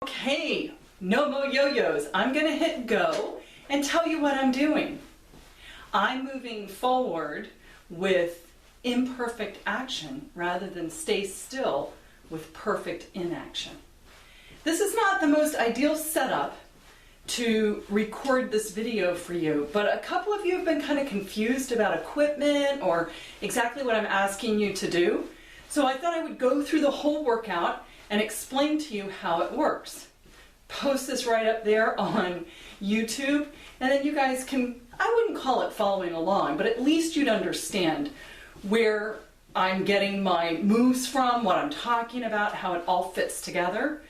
Okay, no more yo-yos. I'm gonna hit go and tell you what I'm doing. I'm moving forward with imperfect action rather than stay still with perfect inaction. This is not the most ideal setup to record this video for you, but a couple of you have been kind of confused about equipment or exactly what I'm asking you to do. So I thought I would go through the whole workout and explain to you how it works. Post this right up there on YouTube, and then you guys can, I wouldn't call it following along, but at least you'd understand where I'm getting my moves from, what I'm talking about, how it all fits together.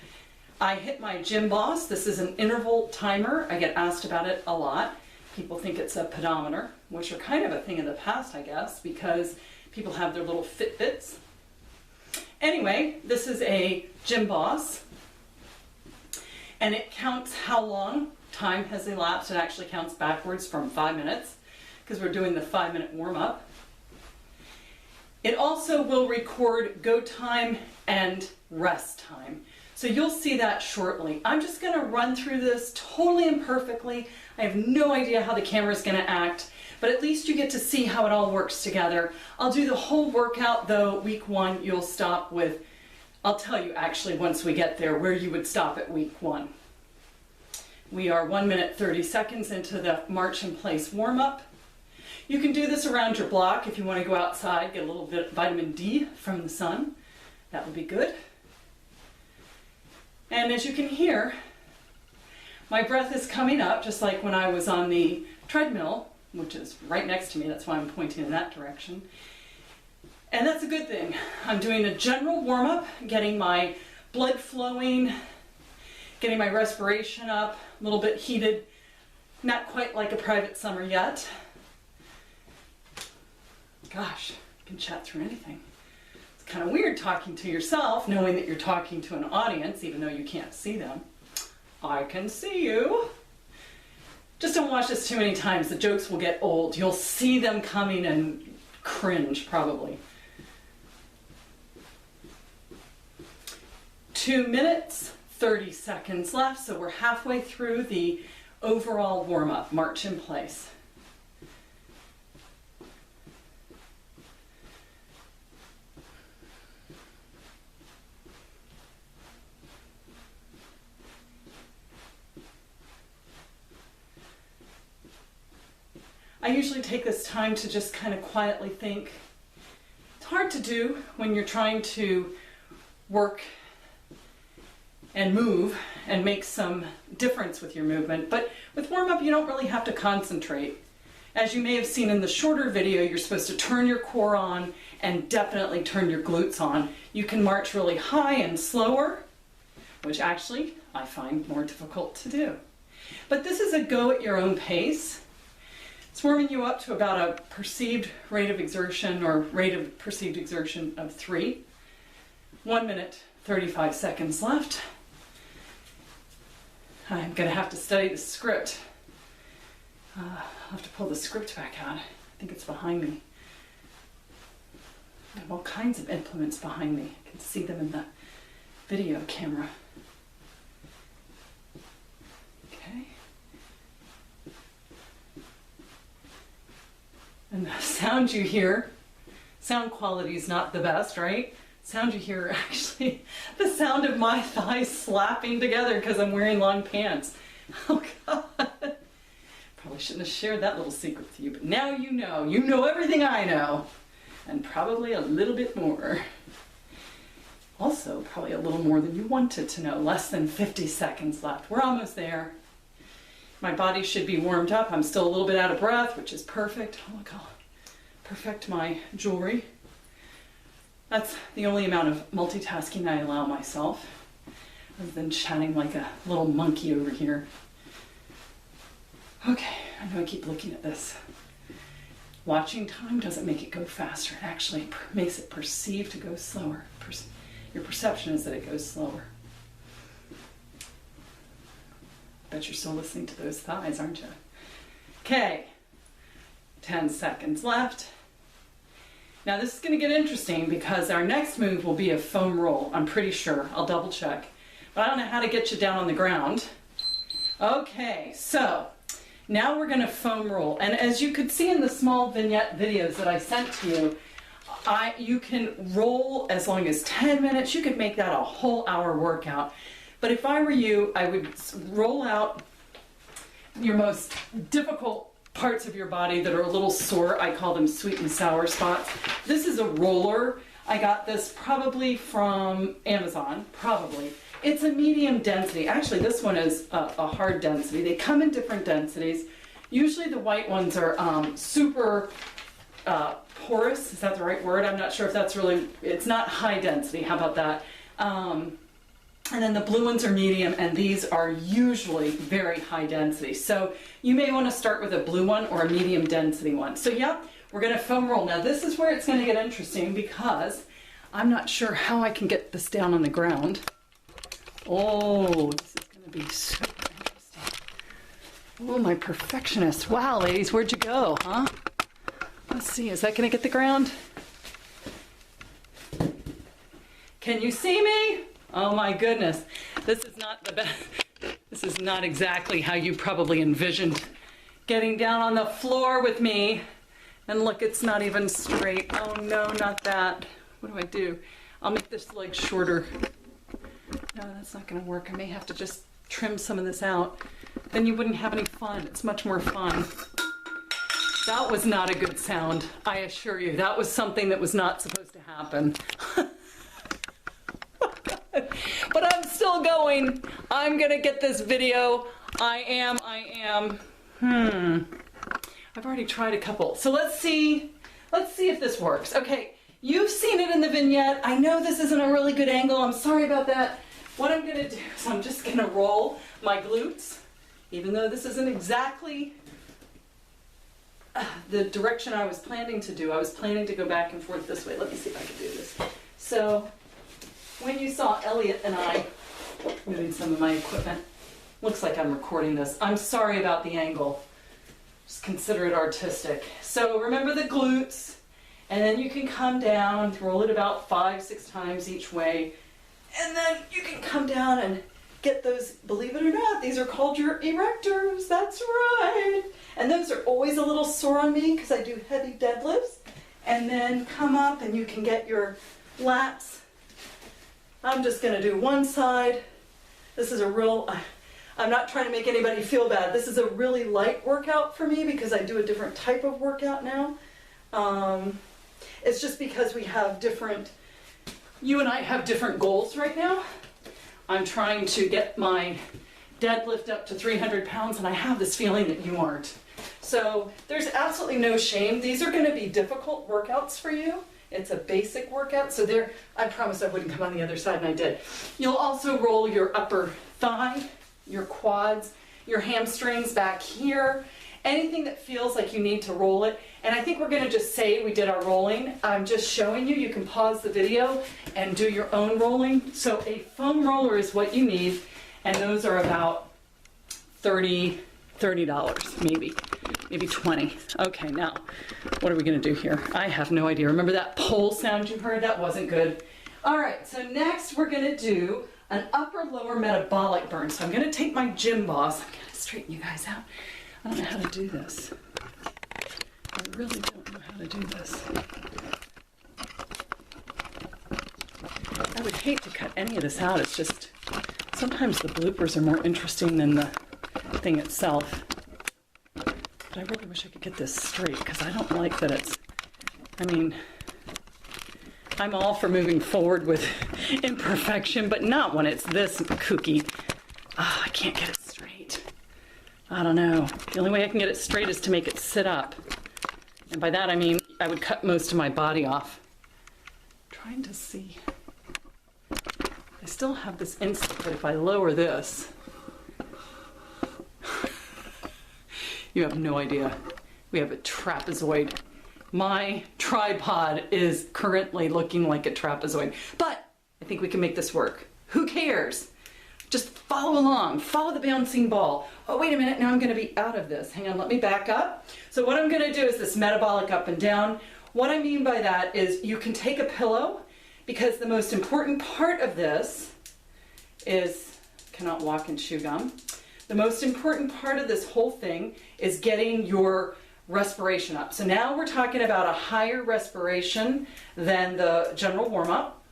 I hit my gym boss. This is an interval timer. I get asked about it a lot. People think it's a pedometer, which are kind of a thing of the past, I guess, because people have their little Fitbits. Anyway, this is a gym boss, and it counts how long time has elapsed. It actually counts backwards from 5 minutes because we're doing the 5-minute warm-up. It also will record go time and rest time. So you'll see that shortly. I'm just going to run through this totally imperfectly. I have no idea how the camera is going to act, but at least you get to see how it all works together. I'll do the whole workout though. Week 1 you'll stop with, I'll tell you actually once we get there where you would stop at week 1. We are 1 minute 30 seconds into the march in place warm-up. You can do this around your block if you want to go outside, get a little bit of vitamin D from the sun. That would be good. And as you can hear, my breath is coming up just like when I was on the treadmill, which is right next to me. That's why I'm pointing in that direction. And that's a good thing. I'm doing a general warm-up, getting my blood flowing, getting my respiration up, a little bit heated. Not quite like a private summer yet. Gosh, you can chat through anything. It's kind of weird talking to yourself, knowing that you're talking to an audience, even though you can't see them. I can see you. Just don't watch this too many times. The jokes will get old. You'll see them coming and cringe, probably. 2 minutes, 30 seconds left, so we're halfway through the overall warm-up, march in place. I usually take this time to just kind of quietly think. It's hard to do when you're trying to work and move and make some difference with your movement, but with warm-up you don't really have to concentrate. As you may have seen in the shorter video, you're supposed to turn your core on and definitely turn your glutes on. You can march really high and slower, which actually I find more difficult to do. But this is a go at your own pace. It's warming you up to about a perceived rate of exertion or rate of perceived exertion of 3. 1 minute, 35 seconds left. I'm going to have to study the script. I'll have to pull the script back out. I think it's behind me. I have all kinds of implements behind me. I can see them in the video camera. Okay. And the sound you hear, sound quality is not the best, right? Sound you hear actually the sound of my thighs slapping together because I'm wearing long pants. Oh God. Probably shouldn't have shared that little secret with you, but now you know. You know everything I know, and probably a little bit more. Also, probably a little more than you wanted to know. Less than 50 seconds left. We're almost there. My body should be warmed up. I'm still a little bit out of breath, which is perfect. Oh, look, I'll perfect my jewelry. That's the only amount of multitasking I allow myself, other than chatting like a little monkey over here. Okay, I know I keep looking at this. Watching time doesn't make it go faster. It actually makes it perceive to go slower. Your perception is that it goes slower. Bet you're still listening to those thighs, aren't you? Okay, 10 seconds left. Now this is going to get interesting because our next move will be a foam roll, I'm pretty sure. I'll double check. but I don't know how to get you down on the ground. Okay, so now we're going to foam roll. And as you could see in the small vignette videos that I sent to you, you can roll as long as 10 minutes. You could make that a whole hour workout. But if I were you, I would roll out your most difficult parts of your body that are a little sore. I call them sweet and sour spots. This is a roller. I got this probably from Amazon, probably. It's a medium density. Actually, this one is a hard density. They come in different densities. Usually the white ones are super porous. Is that the right word? I'm not sure if that's really, it's not high density. How about that? And then the blue ones are medium, and these are usually very high density. So you may want to start with a blue one or a medium density one. So yeah, we're going to foam roll. Now this is where it's going to get interesting because I'm not sure how I can get this down on the ground. Oh, this is going to be super interesting. Oh, my perfectionist. Wow, ladies, where'd you go, huh? Let's see, is that going to get the ground? Can you see me? Oh my goodness, this is not the best. This is not exactly how you probably envisioned getting down on the floor with me. And look, it's not even straight. Oh no, not that. What do I do? I'll make this leg shorter. No, that's not gonna work. I may have to just trim some of this out. Then you wouldn't have any fun. It's much more fun. That was not a good sound, I assure you. That was something that was not supposed to happen. But I'm still going. I'm gonna get this video. I am. I've already tried a couple. So let's see if this works. Okay, you've seen it in the vignette. I know this isn't a really good angle. I'm sorry about that. What I'm gonna do is I'm just gonna roll my glutes, even though this isn't exactly the direction I was planning to do. I was planning to go back and forth this way. Let me see if I can do this. So, when you saw Elliot and I moving some of my equipment, looks like I'm recording this. I'm sorry about the angle. Just consider it artistic. So remember the glutes, and then you can come down, roll it about 5-6 times each way, and then you can come down and get those, believe it or not, these are called your erectors. That's right. And those are always a little sore on me because I do heavy deadlifts. And then come up and you can get your lats. I'm just going to do one side. This is a real, I'm not trying to make anybody feel bad. This is a really light workout for me because I do a different type of workout now. It's just because we have different, you and I have different goals right now. I'm trying to get my deadlift up to 300 pounds and I have this feeling that you aren't. So there's absolutely no shame. These are going to be difficult workouts for you. It's a basic workout, so there, I promised I wouldn't come on the other side, and I did. You'll also roll your upper thigh, your quads, your hamstrings back here, anything that feels like you need to roll it. And I think we're going to just say we did our rolling. I'm just showing you. You can pause the video and do your own rolling. So a foam roller is what you need, and those are about $30 maybe 20. Okay, now, what are we going to do here? I have no idea. Remember that pole sound you heard? That wasn't good. All right, so next we're going to do an upper-lower metabolic burn. So I'm going to take my gym boss. I'm going to straighten you guys out. I don't know how to do this. I really don't know how to do this. I would hate to cut any of this out. It's just, sometimes the bloopers are more interesting than the thing itself. But I really wish I could get this straight because I don't like that it's, I mean, I'm all for moving forward with imperfection, but not when it's this kooky. Oh, I can't get it straight. I don't know. The only way I can get it straight is to make it sit up. And by that I mean I would cut most of my body off. I'm trying to see. I still have this instant, but if I lower this, you have no idea. We have a trapezoid. My tripod is currently looking like a trapezoid, but I think we can make this work. Who cares? Just follow along, follow the bouncing ball. Oh, wait a minute, now I'm gonna be out of this. Hang on, let me back up. So what I'm gonna do is this metabolic up and down. What I mean by that is you can take a pillow because the most important part of this is, cannot walk and chew gum. The most important part of this whole thing is getting your respiration up. So now we're talking about a higher respiration than the general warm-up.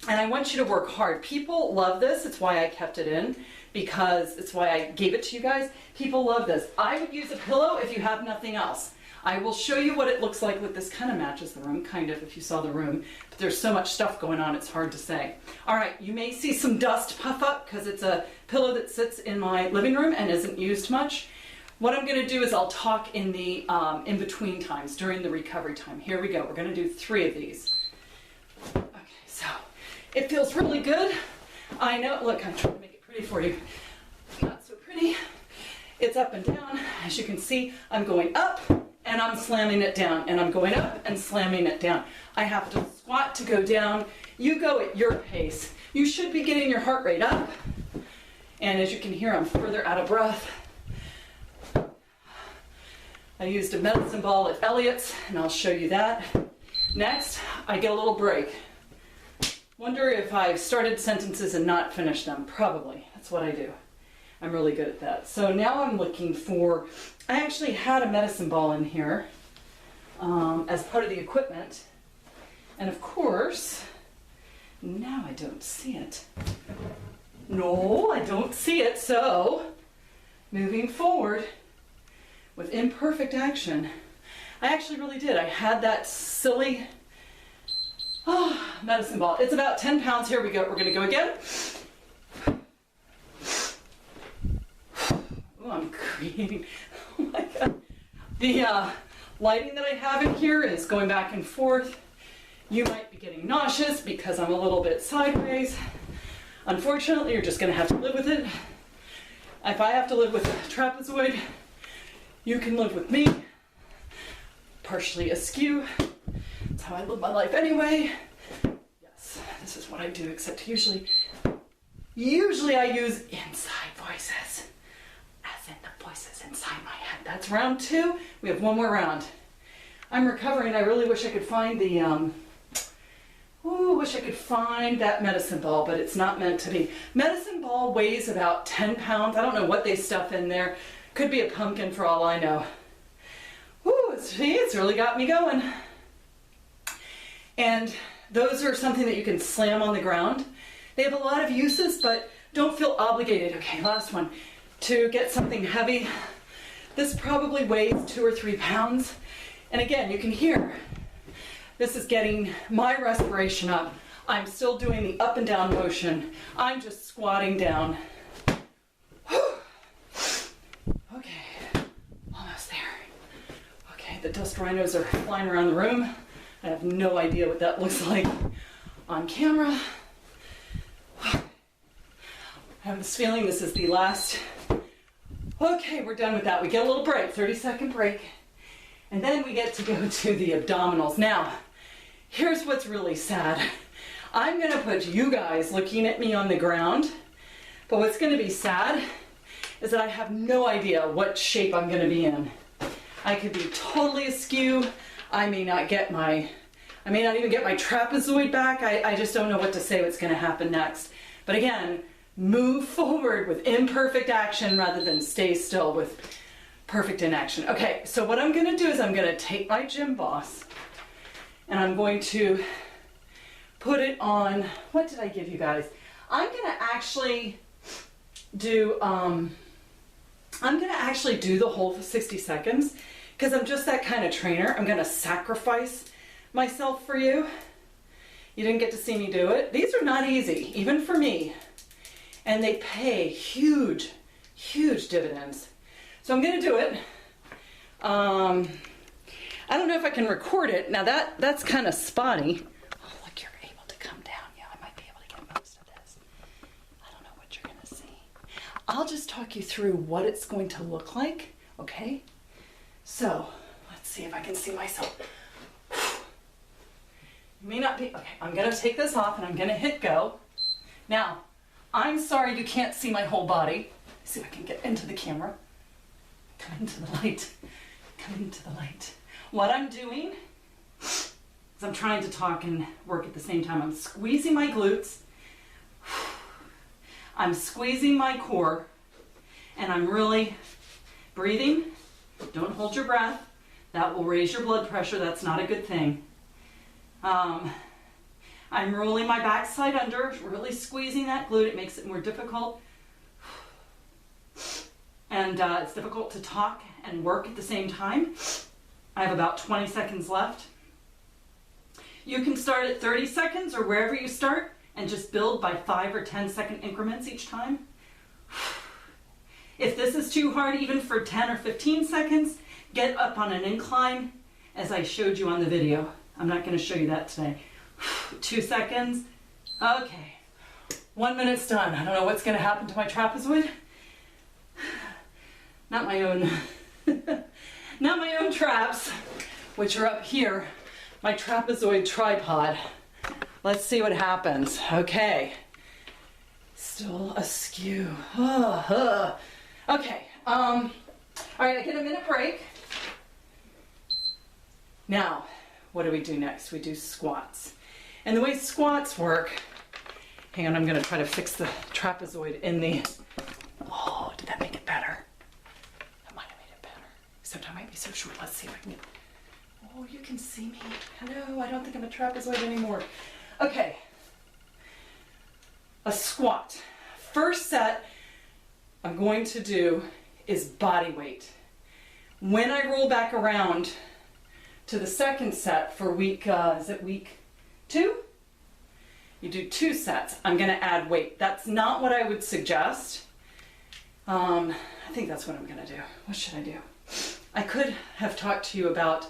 And I want you to work hard. People love this. It's why I kept it in, because it's why I gave it to you guys. People love this. I would use a pillow if you have nothing else. I will show you what it looks like with this. Kind of matches the room, kind of, if you saw the room. But there's so much stuff going on, it's hard to say. All right, you may see some dust puff up because it's a pillow that sits in my living room and isn't used much. What I'm going to do is I'll talk in the in-between times, during the recovery time. Here we go. We're going to do 3 of these. Okay, so it feels really good. I know, look, I'm trying to make it pretty for you. Not so pretty. It's up and down. As you can see, I'm going up and I'm slamming it down, and I'm going up and slamming it down. I have to squat to go down. You go at your pace. You should be getting your heart rate up. And as you can hear, I'm further out of breath. I used a medicine ball at Elliott's, and I'll show you that. Next, I get a little break. Wonder if I've started sentences and not finished them. Probably. That's what I do. I'm really good at that. So now I'm looking for, I actually had a medicine ball in here as part of the equipment. And of course, now I don't see it. No, I don't see it. So, moving forward with imperfect action, I actually really did. I had that silly medicine ball. It's about 10 pounds. Here we go. We're going to go again. Oh, I'm creating. Oh my God. The lighting that I have in here is going back and forth. You might be getting nauseous because I'm a little bit sideways. Unfortunately, you're just going to have to live with it. If I have to live with a trapezoid, you can live with me. Partially askew. That's how I live my life anyway. Yes, this is what I do, except usually I use inside voices. As in the voices inside my head. That's round 2. We have one more round. I'm recovering. I really wish I could find the, wish I could find that medicine ball, but it's not meant to be. Medicine ball weighs about 10 pounds. I don't know what they stuff in there. Could be a pumpkin for all I know. Ooh, it's really got me going. And those are something that you can slam on the ground. They have a lot of uses, but don't feel obligated. Okay, last one. To get something heavy, this probably weighs 2 or 3 pounds. And again, you can hear, this is getting my respiration up. I'm still doing the up and down motion. I'm just squatting down. Okay, almost there. Okay, the dust rhinos are flying around the room. I have no idea what that looks like on camera. I have this feeling this is the last. Okay, we're done with that. We get a little break, 30-second break. And then we get to go to the abdominals. Now, here's what's really sad. I'm going to put you guys looking at me on the ground. But what's going to be sad is that I have no idea what shape I'm going to be in. I could be totally askew. I may not even get my trapezoid back. I just don't know what to say what's going to happen next. But again, move forward with imperfect action rather than stay still with perfect inaction. Okay, so what I'm going to do is I'm going to take my gym boss and I'm going to put it on, what did I give you guys? I'm going to actually do the whole 60 seconds because I'm just that kind of trainer. I'm going to sacrifice myself for you. You didn't get to see me do it. These are not easy, even for me. And they pay huge, huge dividends. So I'm going to do it. I don't know if I can record it. Now that's kind of spotty. Oh, look, you're able to come down. Yeah, I might be able to get most of this. I don't know what you're going to see. I'll just talk you through what it's going to look like, okay? So, let's see if I can see myself. You may not be, okay, I'm going to take this off and I'm going to hit go. Now, I'm sorry you can't see my whole body. Let's see if I can get into the camera. Come into the light. Come into the light. What I'm doing is I'm trying to talk and work at the same time. I'm squeezing my glutes. I'm squeezing my core and I'm really breathing. Don't hold your breath. That will raise your blood pressure. That's not a good thing. I'm rolling my backside under, really squeezing that glute. It makes it more difficult. And it's difficult to talk and work at the same time. I have about 20 seconds left. You can start at 30 seconds or wherever you start and just build by 5 or 10 second increments each time. If this is too hard, even for 10 or 15 seconds, get up on an incline as I showed you on the video. I'm not going to show you that today. 2 seconds. Okay. 1 minute's done. I don't know what's going to happen to my trapezoid. Not my own, not my own traps, which are up here. My trapezoid tripod. Let's see what happens. Okay. Still askew. Okay. All right, I get a minute break. Now, what do we do next? We do squats. And the way squats work, hang on, I'm going to try to fix the trapezoid in the, oh, did that make it better? That might have made it better. Except I might be so short. Let's see if I can get, oh, you can see me. Hello, I don't think I'm a trapezoid anymore. Okay. A squat. First set I'm going to do is body weight. When I roll back around to the second set for week, is it week 2? You do 2 sets. I'm going to add weight. That's not what I would suggest. I think that's what I'm going to do. What should I do? I could have talked to you about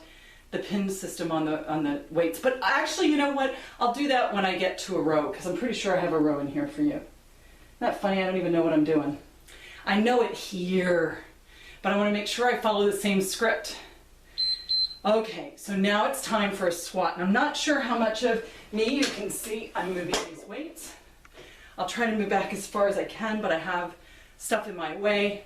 the pin system on the weights, but actually, you know what? I'll do that when I get to a row, because I'm pretty sure I have a row in here for you. Isn't that funny? I don't even know what I'm doing. I know it here, but I want to make sure I follow the same script. Okay, so now it's time for a squat. And I'm not sure how much of me you can see. I'm moving these weights. I'll try to move back as far as I can, but I have stuff in my way.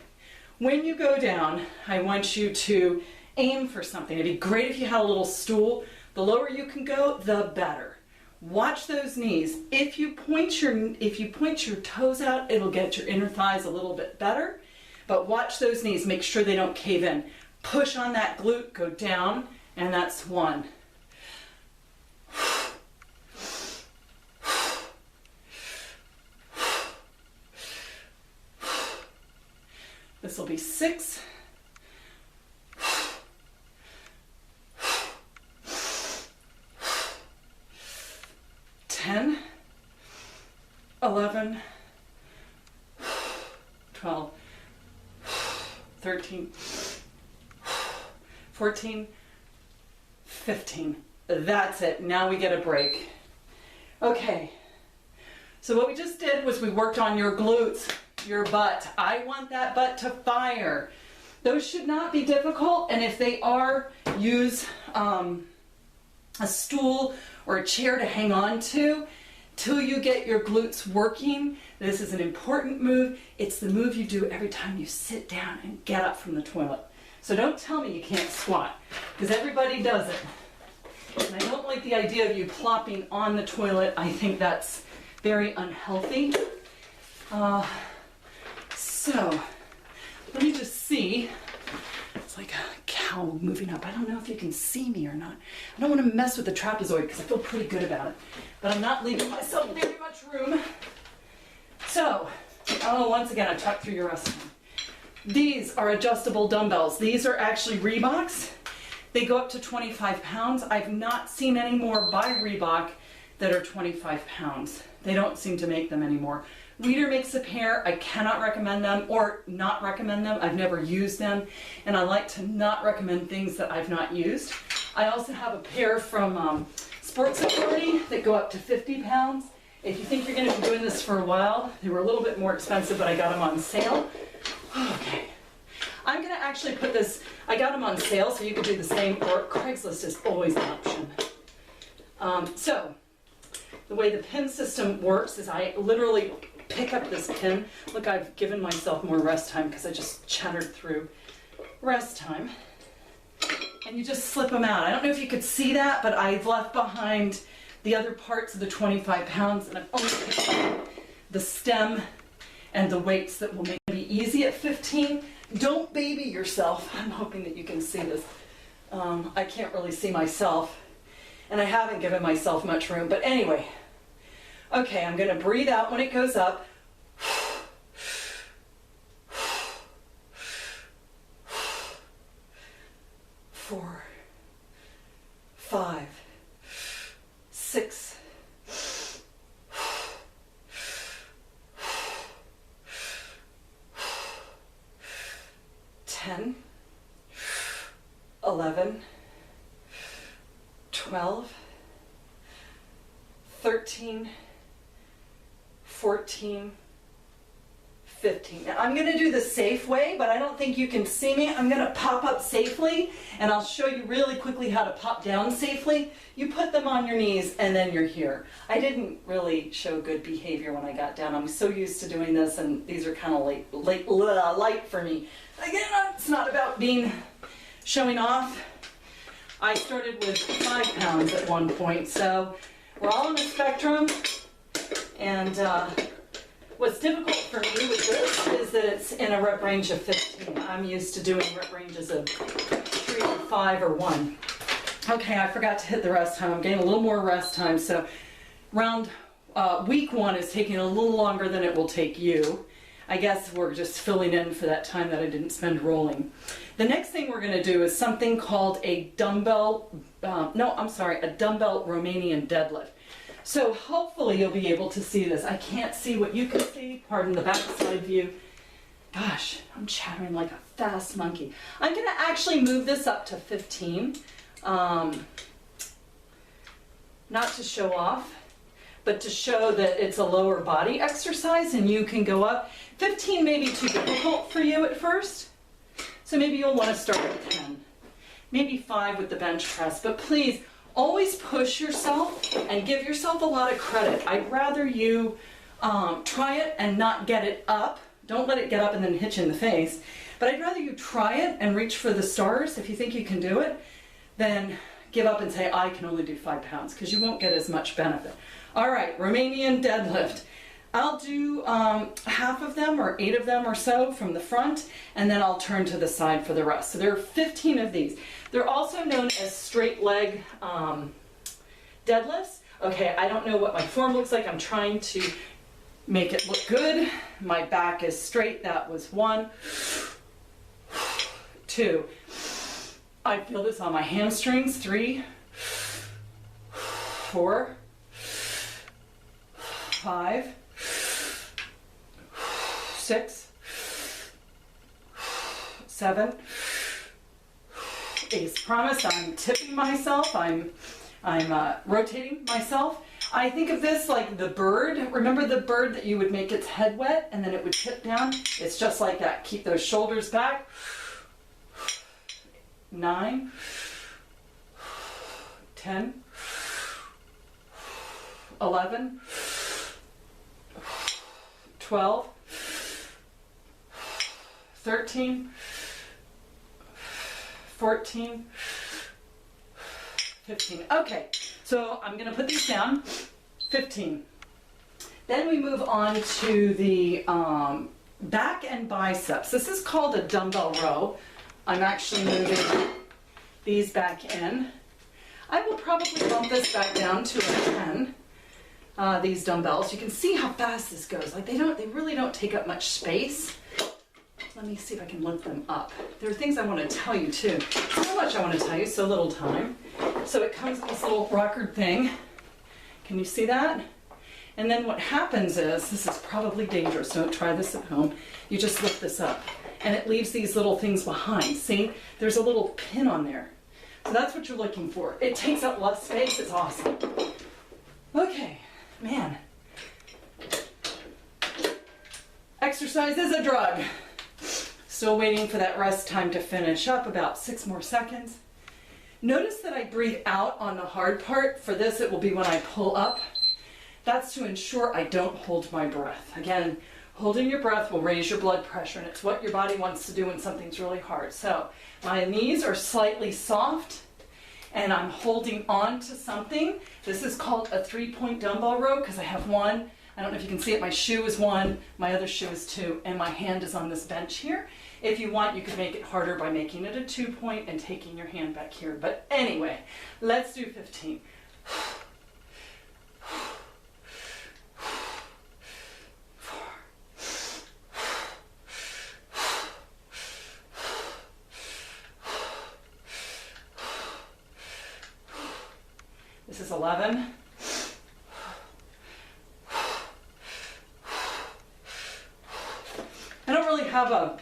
When you go down, I want you to aim for something. It'd be great if you had a little stool. The lower you can go, the better. Watch those knees. If you point your toes out, it'll get your inner thighs a little bit better. But watch those knees. Make sure they don't cave in. Push on that glute, go down, and that's 1. This will be 6. 10, 11, 12, 13, 14, 15. That's it. Now we get a break. Okay. So what we just did was we worked on your glutes, your butt. I want that butt to fire. Those should not be difficult, and if they are, use a stool or a chair to hang on to till you get your glutes working. This is an important move. It's the move you do every time you sit down and get up from the toilet. So don't tell me you can't squat, because everybody does it. And I don't like the idea of you plopping on the toilet. I think that's very unhealthy. So let me just see. It's like a cow moving up. I don't know if you can see me or not. I don't want to mess with the trapezoid because I feel pretty good about it. But I'm not leaving myself very much room. So, once again, I tucked through your rest time. These are adjustable dumbbells. These are actually Reeboks. They go up to 25 pounds. I've not seen any more by Reebok that are 25 pounds. They don't seem to make them anymore. Leader makes a pair. I cannot recommend them or not recommend them. I've never used them, and I like to not recommend things that I've not used. I also have a pair from Sports Authority that go up to 50 pounds. If you think you're going to be doing this for a while, they were a little bit more expensive, but I got them on sale. Okay. I'm going to actually put this, I got them on sale, so you could do the same, or Craigslist is always an option. So, the way the pin system works is I literally pick up this pin. Look, I've given myself more rest time because I just chattered through rest time. And you just slip them out. I don't know if you could see that, but I've left behind the other parts of the 25 pounds, and I've only picked up the stem and the weights that will make it be easy at 15. Don't baby yourself. I'm hoping that you can see this. I can't really see myself, and I haven't given myself much room, but anyway. Okay, I'm going to breathe out when it goes up. 4, 5, 6, 10, 11, 12, 13, 14, 15. Now I'm going to do the safe way, but I don't think you can see me. I'm going to pop up safely, and I'll show you really quickly how to pop down safely. You put them on your knees, and then you're here. I didn't really show good behavior when I got down. I'm so used to doing this, and these are kind of light for me. Again, it's not about showing off. I started with 5 pounds at one point, so we're all on the spectrum, and what's difficult for me with this is that it's in a rep range of 15. I'm used to doing rep ranges of 3 or 5 or 1. Okay, I forgot to hit the rest time. I'm getting a little more rest time, so week 1 is taking a little longer than it will take you. I guess we're just filling in for that time that I didn't spend rolling. The next thing we're going to do is something called a dumbbell Romanian deadlift. So hopefully you'll be able to see this. I can't see what you can see. Pardon the backside view. Gosh, I'm chattering like a fast monkey. I'm going to actually move this up to 15. Not to show off, but to show that it's a lower body exercise and you can go up. 15 may be too difficult for you at first, so maybe you'll want to start with 10. Maybe 5 with the bench press, but please always push yourself and give yourself a lot of credit. I'd rather you try it and not get it up. Don't let it get up and then hit you in the face. But I'd rather you try it and reach for the stars if you think you can do it, than give up and say, I can only do 5 pounds, because you won't get as much benefit. All right, Romanian deadlift. I'll do half of them or 8 of them or so from the front, and then I'll turn to the side for the rest. So there are 15 of these. They're also known as straight leg deadlifts. Okay, I don't know what my form looks like. I'm trying to make it look good. My back is straight. That was 1, 2. I feel this on my hamstrings. 3, 4, 5, 6, 7, 8. Promise, I'm tipping myself. I'm rotating myself. I think of this like the bird. Remember the bird that you would make its head wet and then it would tip down? It's just like that. Keep those shoulders back. 9, 10, 11, 12, 13, 14, 15. Okay, so I'm going to put these down. 15. Then we move on to the back and biceps. This is called a dumbbell row. I'm actually moving these back in. I will probably bump this back down to a 10. These dumbbells. You can see how fast this goes. Like they really don't take up much space. Let me see if I can lift them up. There are things I want to tell you too. So much I want to tell you, so little time. So it comes with this little rocker thing. Can you see that? And then what happens is, this is probably dangerous, don't try this at home. You just lift this up and it leaves these little things behind. See, there's a little pin on there. So that's what you're looking for. It takes up less space, it's awesome. Okay, man. Exercise is a drug. Still waiting for that rest time to finish up, about 6 more seconds. Notice that I breathe out on the hard part. For this, it will be when I pull up. That's to ensure I don't hold my breath. Again, holding your breath will raise your blood pressure, and it's what your body wants to do when something's really hard. So my knees are slightly soft, and I'm holding on to something. This is called a 3-point dumbbell row because I have 1, I don't know if you can see it, my shoe is 1, my other shoe is 2, and my hand is on this bench here. If you want, you could make it harder by making it a 2-point and taking your hand back here. But anyway, let's do 15. This is 11. I don't really have a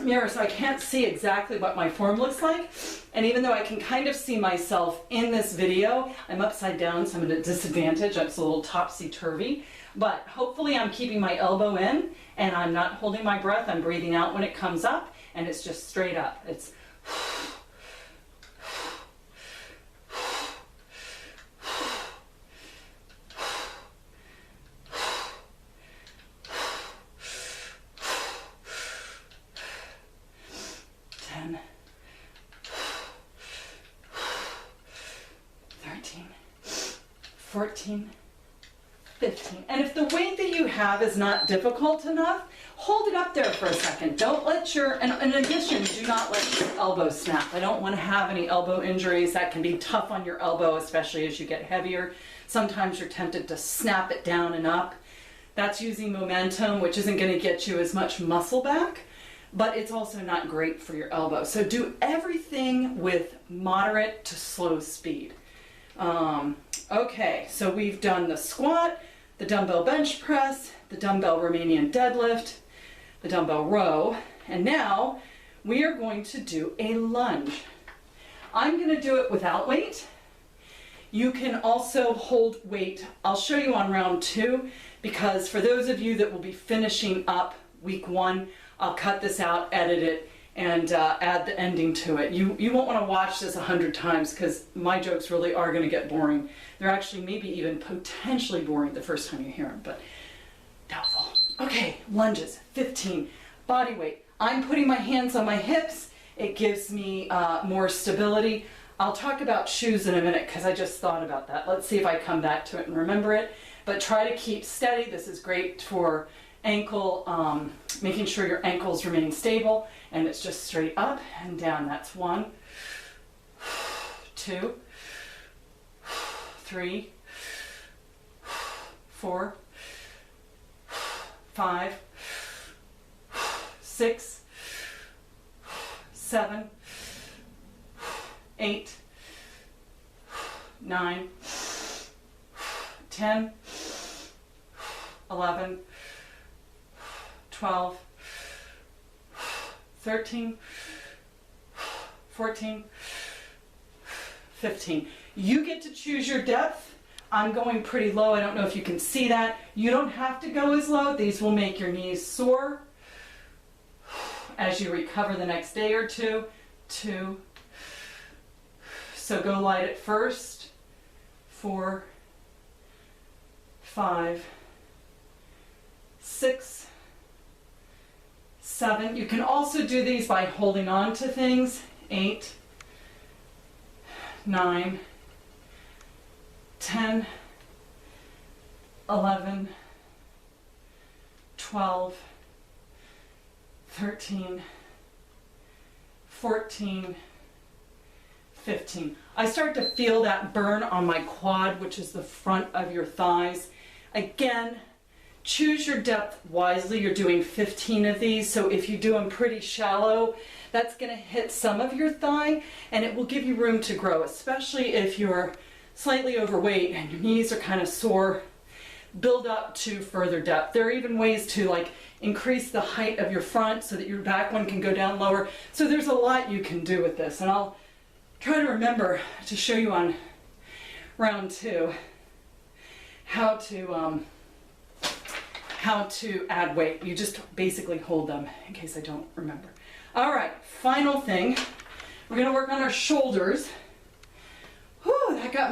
mirror, so I can't see exactly what my form looks like. And even though I can kind of see myself in this video, I'm upside down, so I'm at a disadvantage. I'm a little topsy-turvy. But hopefully I'm keeping my elbow in, and I'm not holding my breath. I'm breathing out when it comes up, and it's just straight up. It's 10, 13, 14, 15. And if the weight that you have is not difficult enough, hold it up there for a second. Don't let your, and in addition, do not let your elbow snap. I don't want to have any elbow injuries. That can be tough on your elbow, especially as you get heavier. Sometimes you're tempted to snap it down and up. That's using momentum, which isn't going to get you as much muscle back, but it's also not great for your elbow. So do everything with moderate to slow speed. Okay, so we've done the squat, the dumbbell bench press, the dumbbell Romanian deadlift, the dumbbell row, and now we are going to do a lunge. I'm going to do it without weight. You can also hold weight. I'll show you on round 2, because for those of you that will be finishing up week 1, I'll cut this out, edit it, and add the ending to it. You won't want to watch this 100 times, because my jokes really are going to get boring. They're actually maybe even potentially boring the first time you hear them, but doubtful. Okay, lunges, 15, body weight. I'm putting my hands on my hips. It gives me more stability. I'll talk about shoes in a minute, because I just thought about that. Let's see if I come back to it and remember it. But try to keep steady. This is great for ankle, making sure your ankles remain stable, and it's just straight up and down. That's 1, 2, 3, 4, 5, 6, 7, 8, 9, 10, 11, 12, 13, 14, 15. You get to choose your depth. I'm going pretty low. I don't know if you can see that. You don't have to go as low. These will make your knees sore as you recover the next day or two. 2. So go light at first. 4, 5, 6, 7. You can also do these by holding on to things. 8, 9, 10, 11, 12, 13, 14, 15. I start to feel that burn on my quad, which is the front of your thighs. Again, choose your depth wisely. You're doing 15 of these, so if you do them pretty shallow, that's going to hit some of your thigh, and it will give you room to grow, especially if you're slightly overweight and your knees are kind of sore. Build up to further depth. There are even ways to like increase the height of your front so that your back one can go down lower. So there's a lot you can do with this, and I'll try to remember to show you on round 2 how to add weight. You just basically hold them, in case I don't remember. All right, final thing. We're gonna work on our shoulders. Whew, that got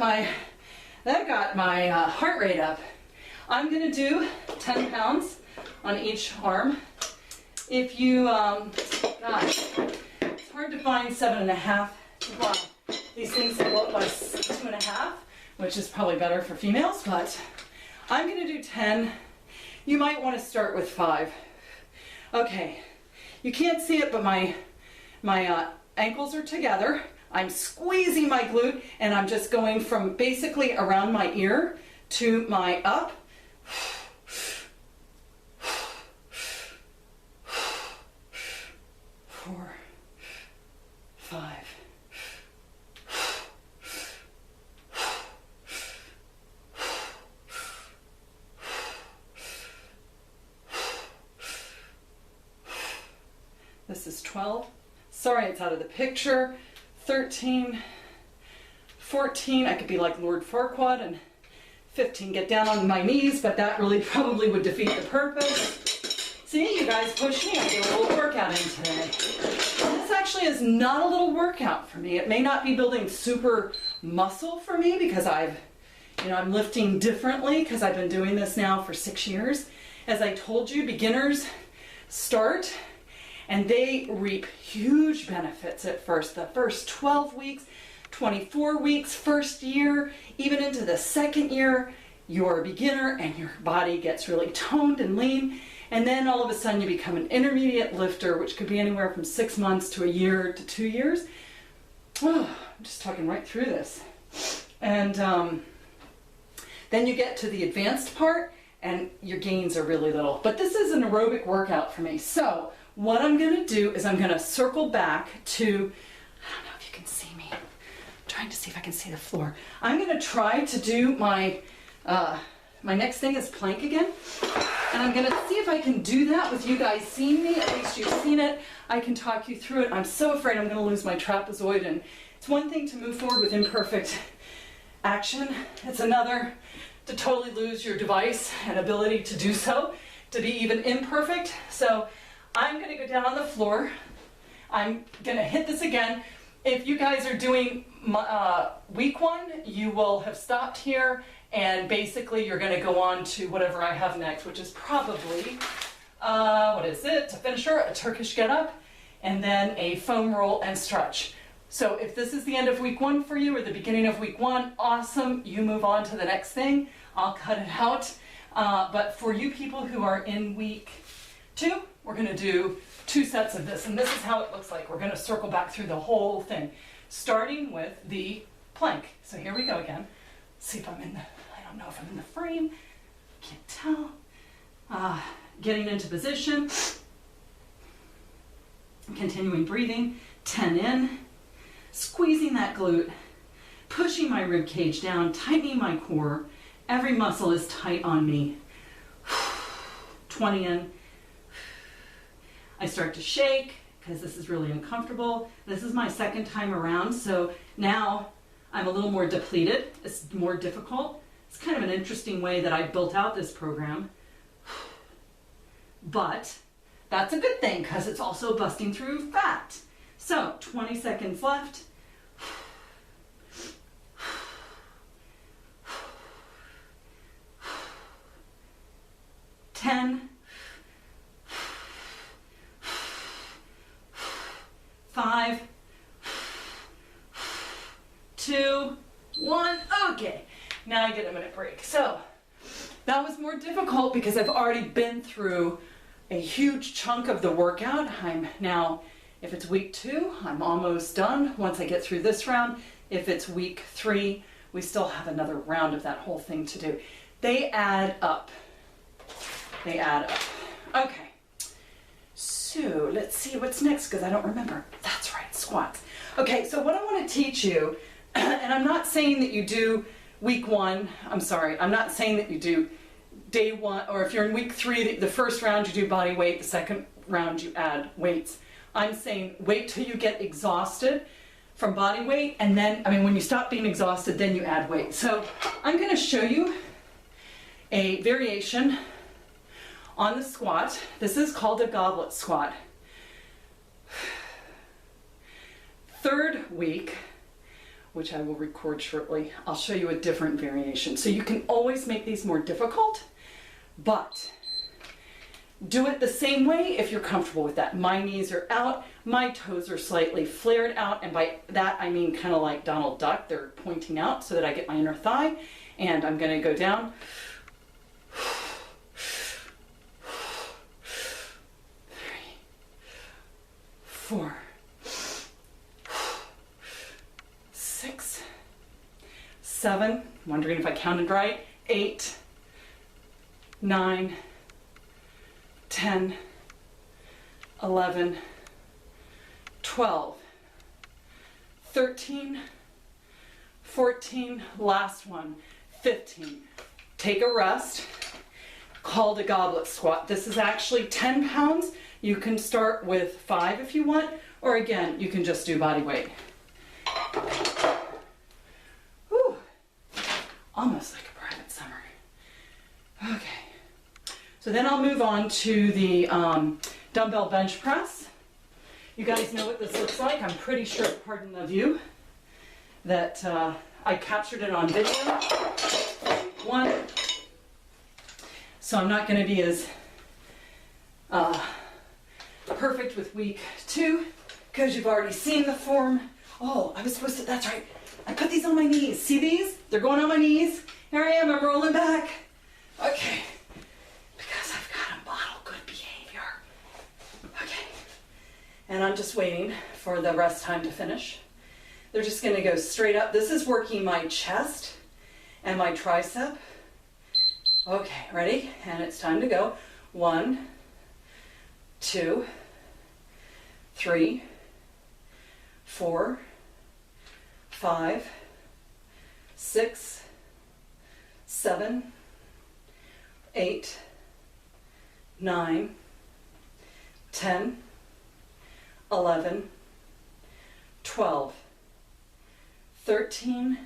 my heart rate up. I'm gonna do 10 pounds on each arm. If you, gosh, it's hard to find 7.5. Wow, these things look like 2.5, which is probably better for females, but I'm gonna do 10. you might want to start with 5. Okay, you can't see it, but my ankles are together. I'm squeezing my glute, and I'm just going from basically around my ear to my up. 4, 5. This is 12. Sorry, it's out of the picture. 13, 14, I could be like Lord Farquaad, and 15, get down on my knees, but that really probably would defeat the purpose. See, you guys push me, I get a little workout in today. And this actually is not a little workout for me. It may not be building super muscle for me because I'm lifting differently because I've been doing this now for 6 years. As I told you, beginners start and they reap huge benefits at first. The first 12 weeks, 24 weeks, first year, even into the second year, you're a beginner and your body gets really toned and lean. And then all of a sudden you become an intermediate lifter, which could be anywhere from 6 months to a year to 2 years. Oh, I'm just talking right through this. And then you get to the advanced part and your gains are really little. But this is an aerobic workout for me. So what I'm going to do is I'm going to circle back to, I don't know if you can see me. I'm trying to see if I can see the floor. I'm going to try to do my next thing is plank again. And I'm going to see if I can do that with you guys seeing me. At least you've seen it. I can talk you through it. I'm so afraid I'm going to lose my trapezoid. And it's one thing to move forward with imperfect action. It's another to totally lose your device and ability to do so, to be even imperfect. So I'm going to go down on the floor. I'm going to hit this again. If you guys are doing week 1, you will have stopped here, and basically you're going to go on to whatever I have next, which is probably, what is it, a finisher, a Turkish get-up, and then a foam roll and stretch. So if this is the end of week 1 for you, or the beginning of week 1, awesome, you move on to the next thing. I'll cut it out. But for you people who are in week 2, we're going to do 2 sets of this, and this is how it looks like. We're going to circle back through the whole thing, starting with the plank. So here we go again. See if I'm in the, I don't know if I'm in the frame, can't tell. Getting into position, continuing breathing, 10 in, squeezing that glute, pushing my rib cage down, tightening my core. Every muscle is tight on me. 20 in. I start to shake because this is really uncomfortable. This is my second time around, so now I'm a little more depleted. It's more difficult. It's kind of an interesting way that I built out this program. But that's a good thing because it's also busting through fat. So 20 seconds left. 10, 5, 2, 1. Okay, now I get a minute break. So that was more difficult because I've already been through a huge chunk of the workout. I'm now, if it's week 2, I'm almost done once I get through this round. If it's week 3, we still have another round of that whole thing to do. They add up. They add up. Okay. So let's see what's next because I don't remember. That's right, squats. Okay, so what I want to teach you, and I'm not saying that you do week 1, I'm not saying that you do day 1, or if you're in week 3, the first round you do body weight, the second round you add weights. I'm saying wait till you get exhausted from body weight, and then, when you stop being exhausted, then you add weight. So I'm going to show you a variation on the squat. This is called a goblet squat. 3rd week, which I will record shortly, I'll show you a different variation. So you can always make these more difficult, but do it the same way if you're comfortable with that. My knees are out, my toes are slightly flared out, and by that I mean kind of like Donald Duck. They're pointing out so that I get my inner thigh, and I'm going to go down. 4, 6, 7, wondering if I counted right, 8, 9, 10, 11, 12, 13, 14, last one, 15. Take a rest, called a goblet squat. This is actually 10 pounds. You can start with 5 if you want, or again, you can just do body weight. Whew. Almost like a private summer. Okay. So then I'll move on to the dumbbell bench press. You guys know what this looks like. I'm pretty sure, pardon the view, that I captured it on video. 1. So I'm not going to be as perfect with week 2 because you've already seen the form. Oh, I was supposed to, that's right. I put these on my knees. See these? They're going on my knees. Here I am, I'm rolling back. Okay. Because I've got a model good behavior. Okay. And I'm just waiting for the rest time to finish. They're just going to go straight up. This is working my chest and my tricep. Okay, ready? And it's time to go. 1, 2, 3, 4, 5, 6, 7, 8, 9, 10, 11, 12, 13,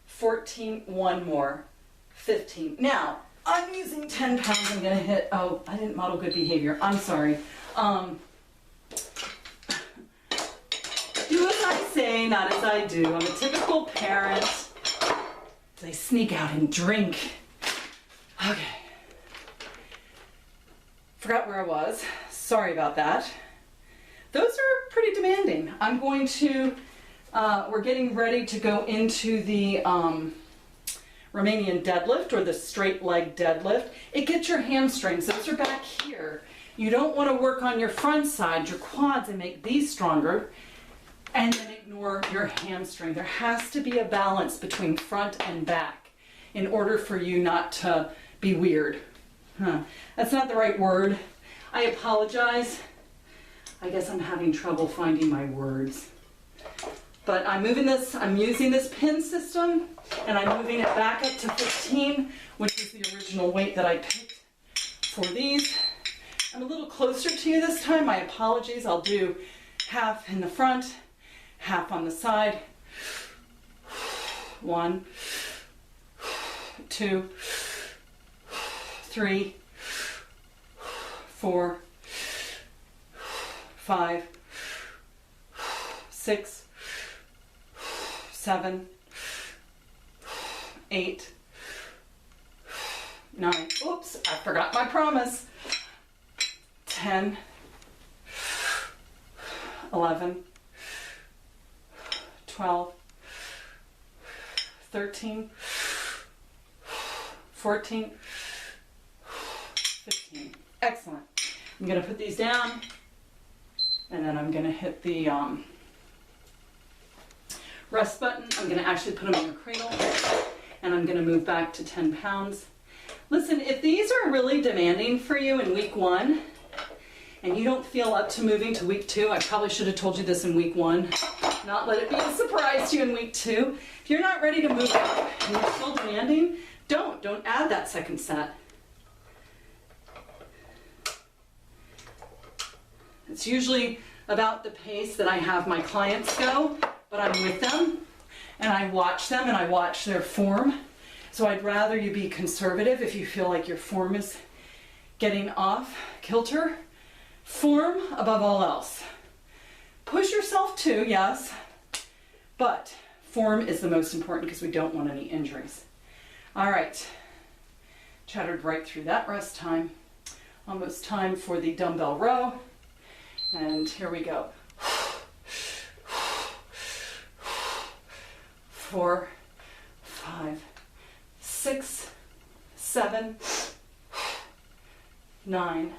14, one more, 15. Now, I'm using 10 pounds. I'm going to hit, oh, I didn't model good behavior. I'm sorry. Do as I say, not as I do. I'm a typical parent. They sneak out and drink. Okay. Forgot where I was. Sorry about that. Those are pretty demanding. I'm going to, we're getting ready to go into the Romanian deadlift, or the straight leg deadlift. It gets your hamstrings. Those are back here. You don't want to work on your front side, your quads, and make these stronger, and then ignore your hamstring. There has to be a balance between front and back in order for you not to be weird. That's not the right word. I apologize. I guess I'm having trouble finding my words. But I'm moving this, I'm using this pin system, and I'm moving it back up to 15, which is the original weight that I picked for these. I'm a little closer to you this time. My apologies. I'll do half in the front, half on the side. 1, 2, 3, 4, 5, 6, 7, 8, 9, oops, I forgot my promise. 10, 11, 12, 13, 14, 15. Excellent. I'm going to put these down, and then I'm going to hit the rest button. I'm going to actually put them in the cradle, and I'm going to move back to 10 pounds. Listen, if these are really demanding for you in week 1, and you don't feel up to moving to week 2, I probably should have told you this in week 1, not let it be a surprise to you in week 2. If you're not ready to move up and you're still demanding, don't add that second set. It's usually about the pace that I have my clients go, but I'm with them and I watch them and I watch their form. So I'd rather you be conservative if you feel like your form is getting off kilter. Form above all else. Push yourself too, yes, but form is the most important because we don't want any injuries. All right, chattered right through that rest time. Almost time for the dumbbell row. And here we go. 4, 5, 6, 7, 9,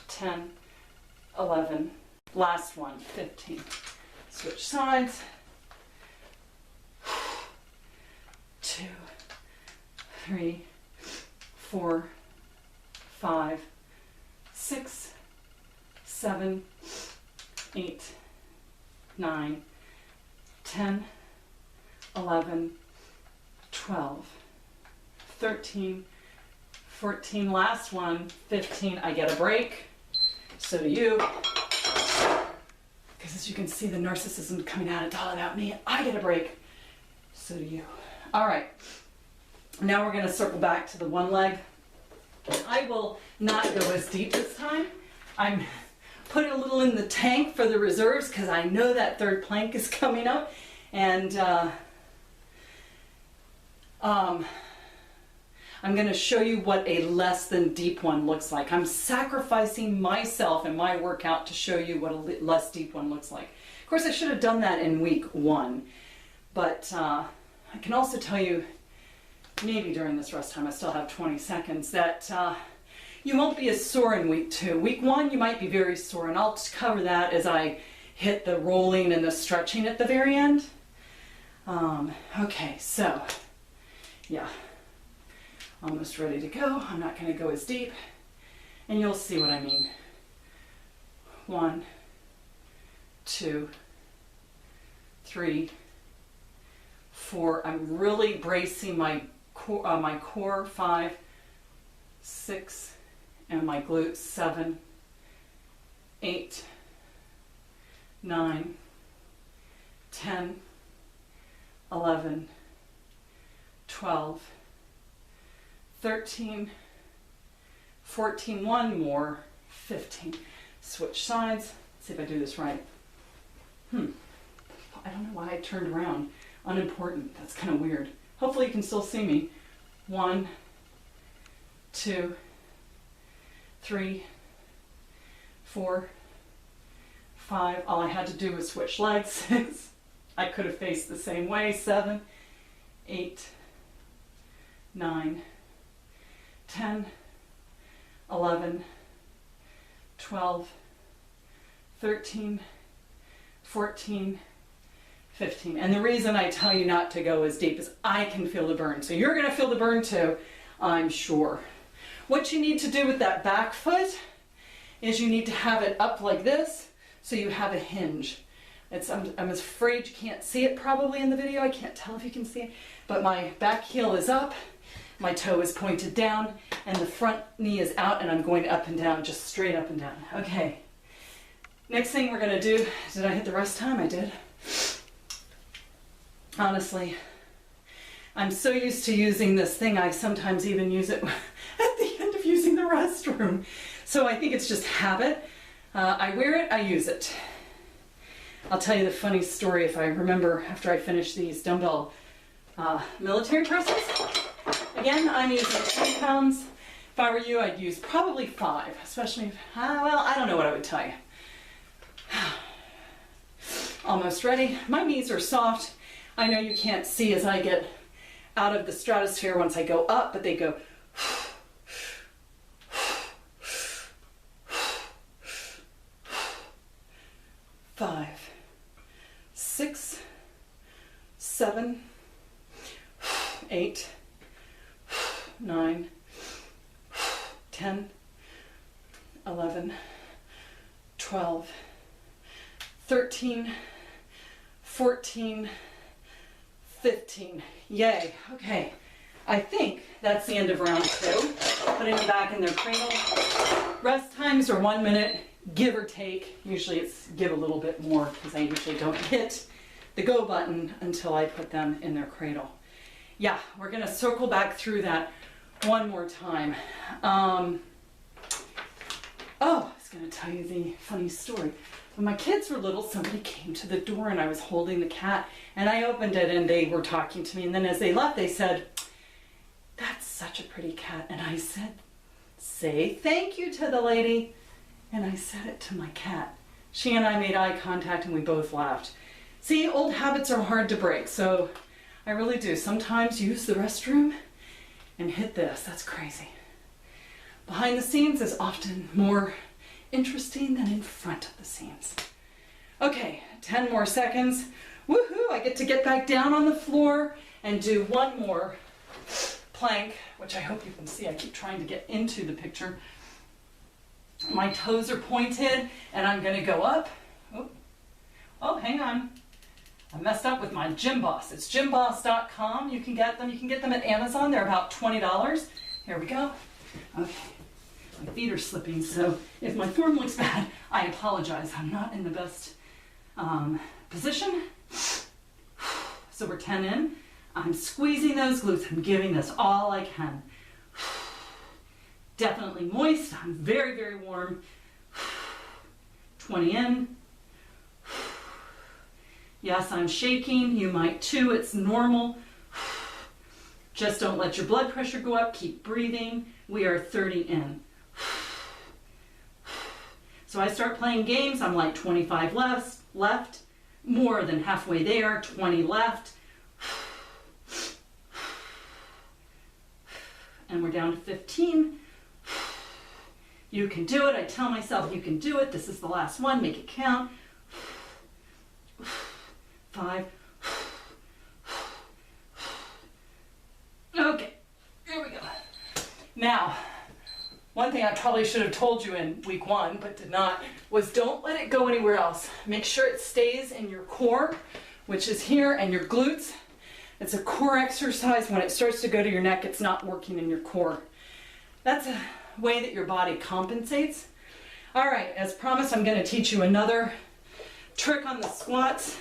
10, 11, Last one, 15. Switch sides. 2, 3, 4, 5, 6, 7, 8, 9, 10, 11, 12, 13, 14, last one, 15. I get a break. So do you. Because as you can see, the narcissism coming out of all about me. I get a break. So do you. All right. Now we're going to circle back to the one leg. I will not go as deep this time. I'm putting a little in the tank for the reserves because I know that third plank is coming up. And I'm going to show you what a less than deep one looks like. I'm sacrificing myself and my workout to show you what a less deep one looks like. Of course, I should have done that in week 1, but I can also tell you, maybe during this rest time, I still have 20 seconds, that you won't be as sore in week 2. Week 1, you might be very sore, and I'll cover that as I hit the rolling and the stretching at the very end. Okay, so, yeah. Almost ready to go. I'm not going to go as deep, and you'll see what I mean. 1, 2, 3, 4. I'm really bracing my core. 5, 6, and my glutes. 7, 8, 9, 10, 11, 12. 13, 14, one more, 15. Switch sides. Let's see if I do this right. I don't know why I turned around. Unimportant. That's kind of weird. Hopefully you can still see me. 1, 2, 3, 4, 5. All I had to do was switch legs. 6. I could have faced the same way. 7, 8, 9, 10, 11, 12, 13, 14, 15. And the reason I tell you not to go as deep is I can feel the burn. So you're going to feel the burn too, I'm sure. What you need to do with that back foot is you need to have it up like this so you have a hinge. I'm afraid you can't see it probably in the video. I can't tell if you can see it. But my back heel is up. My toe is pointed down, and the front knee is out, and I'm going up and down, just straight up and down. Okay. Next thing we're going to do, did I hit the rest time? I did. Honestly, I'm so used to using this thing, I sometimes even use it at the end of using the restroom. So I think it's just habit. I wear it, I use it. I'll tell you the funny story if I remember after I finish these dumbbell military presses. Again, I'm using 10 pounds. If I were you, I'd use probably 5, especially if, well, I don't know what I would tell you. Almost ready. My knees are soft. I know you can't see as I get out of the stratosphere once I go up, but they go 5, 6, 7, 8, 9, 10, 11, 12, 13, 14, 15. Yay. Okay. I think that's the end of round 2. Putting them back in their cradle. Rest times are 1 minute, give or take. Usually it's give a little bit more because I usually don't hit the go button until I put them in their cradle. Yeah, we're going to circle back through that one more time. I was going to tell you the funny story. When my kids were little, somebody came to the door and I was holding the cat and I opened it and they were talking to me, and then as they left they said, "That's such a pretty cat." And I said, "Say thank you to the lady." And I said it to my cat. She and I made eye contact and we both laughed. See, old habits are hard to break, so I really do sometimes use the restroom and hit this. That's crazy. Behind the scenes is often more interesting than in front of the scenes. Okay, 10 more seconds. Woohoo, I get back down on the floor and do one more plank, which I hope you can see. I keep trying to get into the picture. My toes are pointed and I'm gonna go up. Oh, hang on. I messed up with my Gym Boss. It's gymboss.com. You can get them. You can get them at Amazon. They're about $20. Here we go. Okay. My feet are slipping, so if my form looks bad, I apologize. I'm not in the best position. So we're 10 in. I'm squeezing those glutes. I'm giving this all I can. Definitely moist. I'm very, very warm. 20 in. Yes, I'm shaking. You might too. It's normal. Just don't let your blood pressure go up. Keep breathing. We are 30 in. So I start playing games. I'm like 25 left. More than halfway there. 20 left. And we're down to 15. You can do it. I tell myself you can do it. This is the last one. Make it count. 5. Okay, here we go. Now, one thing I probably should have told you in week 1, but did not, was don't let it go anywhere else. Make sure it stays in your core, which is here, and your glutes. It's a core exercise. When it starts to go to your neck, it's not working in your core. That's a way that your body compensates. All right, as promised, I'm going to teach you another trick on the squats.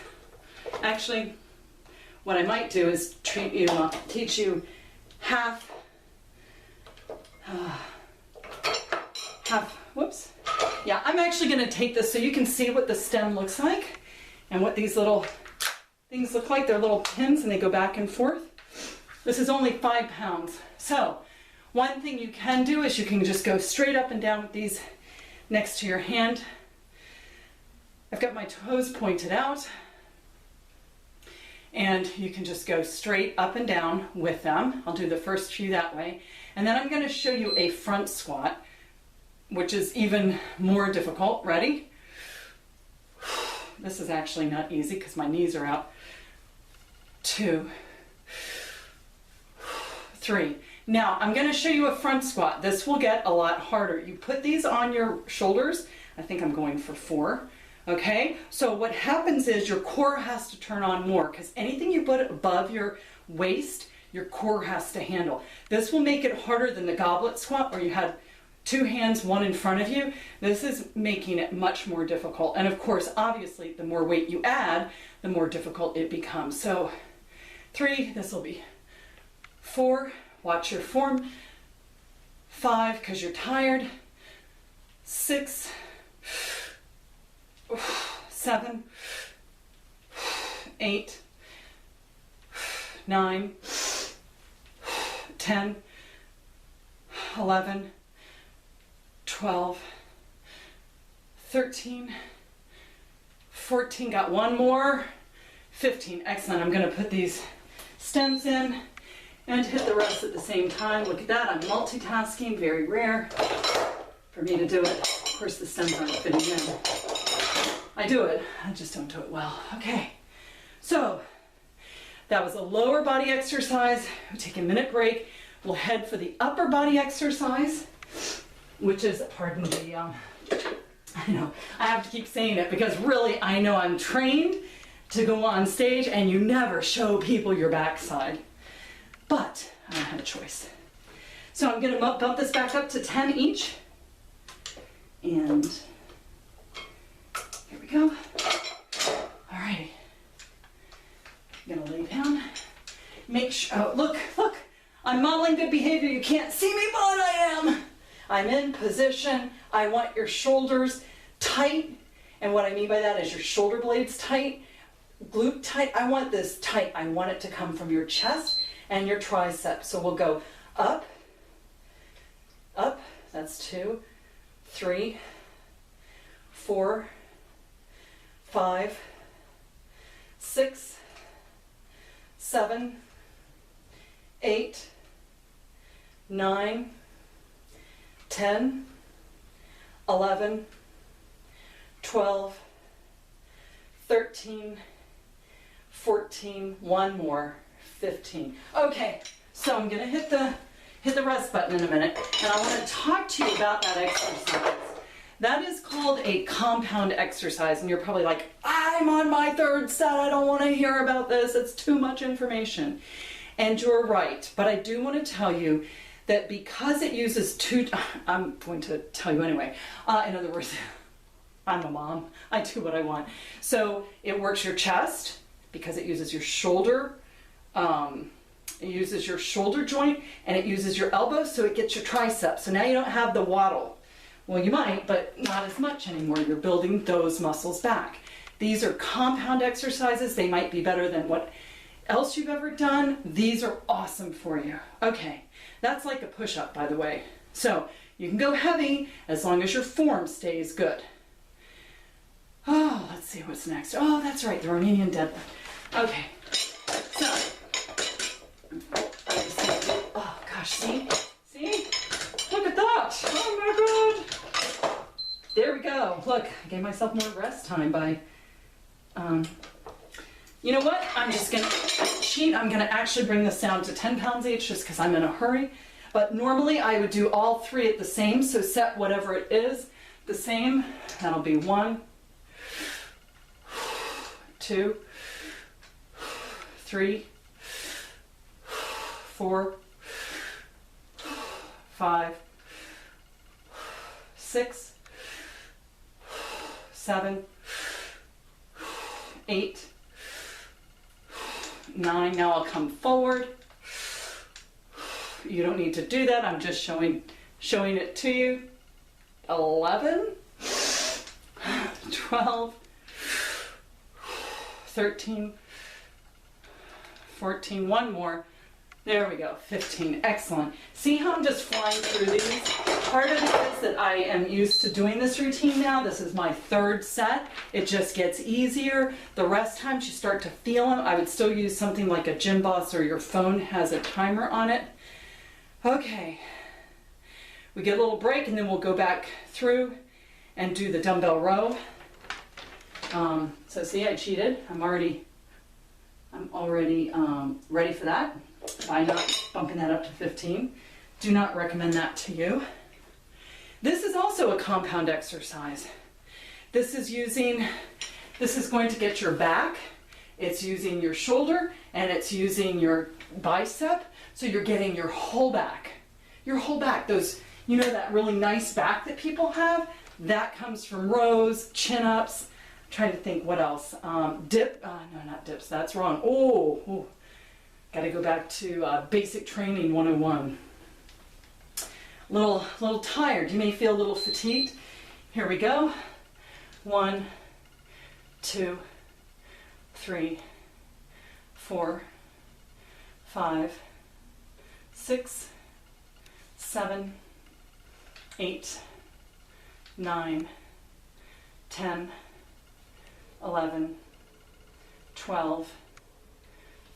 Actually, what I might do is teach you half, whoops. Yeah, I'm actually going to take this so you can see what the stem looks like and what these little things look like. They're little pins and they go back and forth. This is only 5 pounds. So one thing you can do is you can just go straight up and down with these next to your hand. I've got my toes pointed out. And you can just go straight up and down with them. I'll do the first few that way. And then I'm going to show you a front squat, which is even more difficult. Ready? This is actually not easy because my knees are out. 2, 3. Now I'm going to show you a front squat. This will get a lot harder. You put these on your shoulders. I think I'm going for 4. Okay, so what happens is your core has to turn on more because anything you put above your waist, your core has to handle. This will make it harder than the goblet squat where you had 2 hands, 1 in front of you. This is making it much more difficult. And of course, obviously, the more weight you add, the more difficult it becomes. So 3, this will be 4, watch your form. 5, because you're tired. 6, 7, 8, 9, 10, 11, 12, 13, 14, got one more, 15, excellent. I'm going to put these stems in and hit the rest at the same time. Look at that, I'm multitasking, very rare for me to do it. Of course the stems aren't fitting in. I do it, I just don't do it well. Okay, so that was a lower body exercise. We'll take a minute break. We'll head for the upper body exercise, which is, pardon the, I know, I have to keep saying it because really I know I'm trained to go on stage and you never show people your backside. But I don't have a choice. So I'm gonna bump this back up to 10 each. And here we go. All right. I'm gonna lay down. Make sure, oh, look, I'm modeling good behavior. You can't see me, but I am. I'm in position. I want your shoulders tight. And what I mean by that is your shoulder blades tight, glute tight. I want this tight. I want it to come from your chest and your triceps. So we'll go up, up, that's 2, 3, 4, 5, 6, 7, 8, 9, 10, 11, 12, 13, 14, one more, 15. Okay, so I'm gonna hit the rest button in a minute, and I want to talk to you about that exercise. That is called a compound exercise, and you're probably like, I'm on my third set, I don't want to hear about this, it's too much information. And you're right, but I do want to tell you that because it uses I'm going to tell you anyway. In other words, I'm a mom, I do what I want. So it works your chest because it uses your shoulder, it uses your shoulder joint, and it uses your elbows, so it gets your triceps. So now you don't have the waddle. Well, you might, but not as much anymore. You're building those muscles back. These are compound exercises. They might be better than what else you've ever done. These are awesome for you. Okay, that's like a push-up, by the way. So you can go heavy as long as your form stays good. Oh, let's see what's next. Oh, that's right, the Romanian deadlift. Okay, so, oh gosh, see? Look at that, oh my God. There we go. Look, I gave myself more rest time by, you know what? I'm just gonna cheat. I'm gonna actually bring this down to 10 pounds each just because I'm in a hurry. But normally I would do all three at the same, so set whatever it is the same. That'll be 1, 2, 3, 4, 5, 6, 7, 8, 9. Now I'll come forward. You don't need to do that. I'm just showing it to you. 11, 12, 13, 14, one more. There we go, 15, excellent. See how I'm just flying through these? Part of it is that I am used to doing this routine now. This is my third set. It just gets easier. The rest times you start to feel them. I would still use something like a Gym Boss, or your phone has a timer on it. Okay, we get a little break and then we'll go back through and do the dumbbell row. So see, I cheated. I'm already ready for that by not bumping that up to 15. Do not recommend that to you. This is also a compound exercise. This is going to get your back, it's using your shoulder, and it's using your bicep, so you're getting your whole back. Your whole back, those, you know, that really nice back that people have, that comes from rows, chin-ups. I'm trying to think what else. No, not dips, that's wrong. Oh, gotta go back to basic training 101. Little tired. You may feel a little fatigued. Here we go. 1, 2, 3, 4, 5, 6, 7, 8, 9, 10, 11, 12,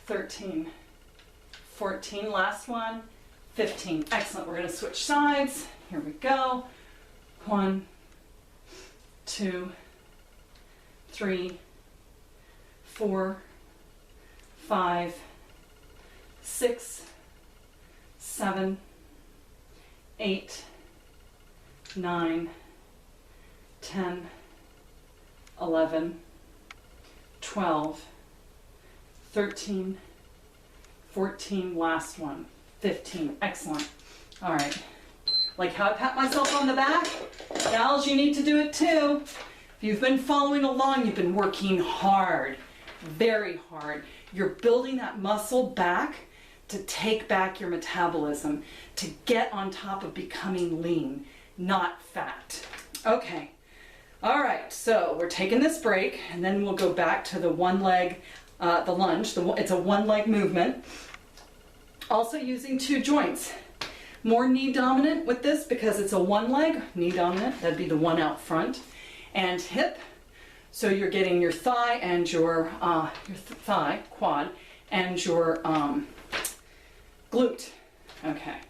13, 14, last one, 15. Excellent. We're going to switch sides. Here we go. 1, 2, 3, 4, 5, 6, 7, 8, 9, 10, 11, 12, 13, 14, last one, 15. Excellent. All right. Like how I pat myself on the back? Gals, you need to do it too. If you've been following along, you've been working hard, very hard. You're building that muscle back to take back your metabolism, to get on top of becoming lean, not fat. Okay. All right, so we're taking this break, and then we'll go back to the one leg, the lunge. It's a one leg movement. Also using two joints. More knee dominant with this because it's a one leg, knee dominant, that'd be the one out front. And hip, so you're getting your thigh and your thigh, quad, and your glute. Okay,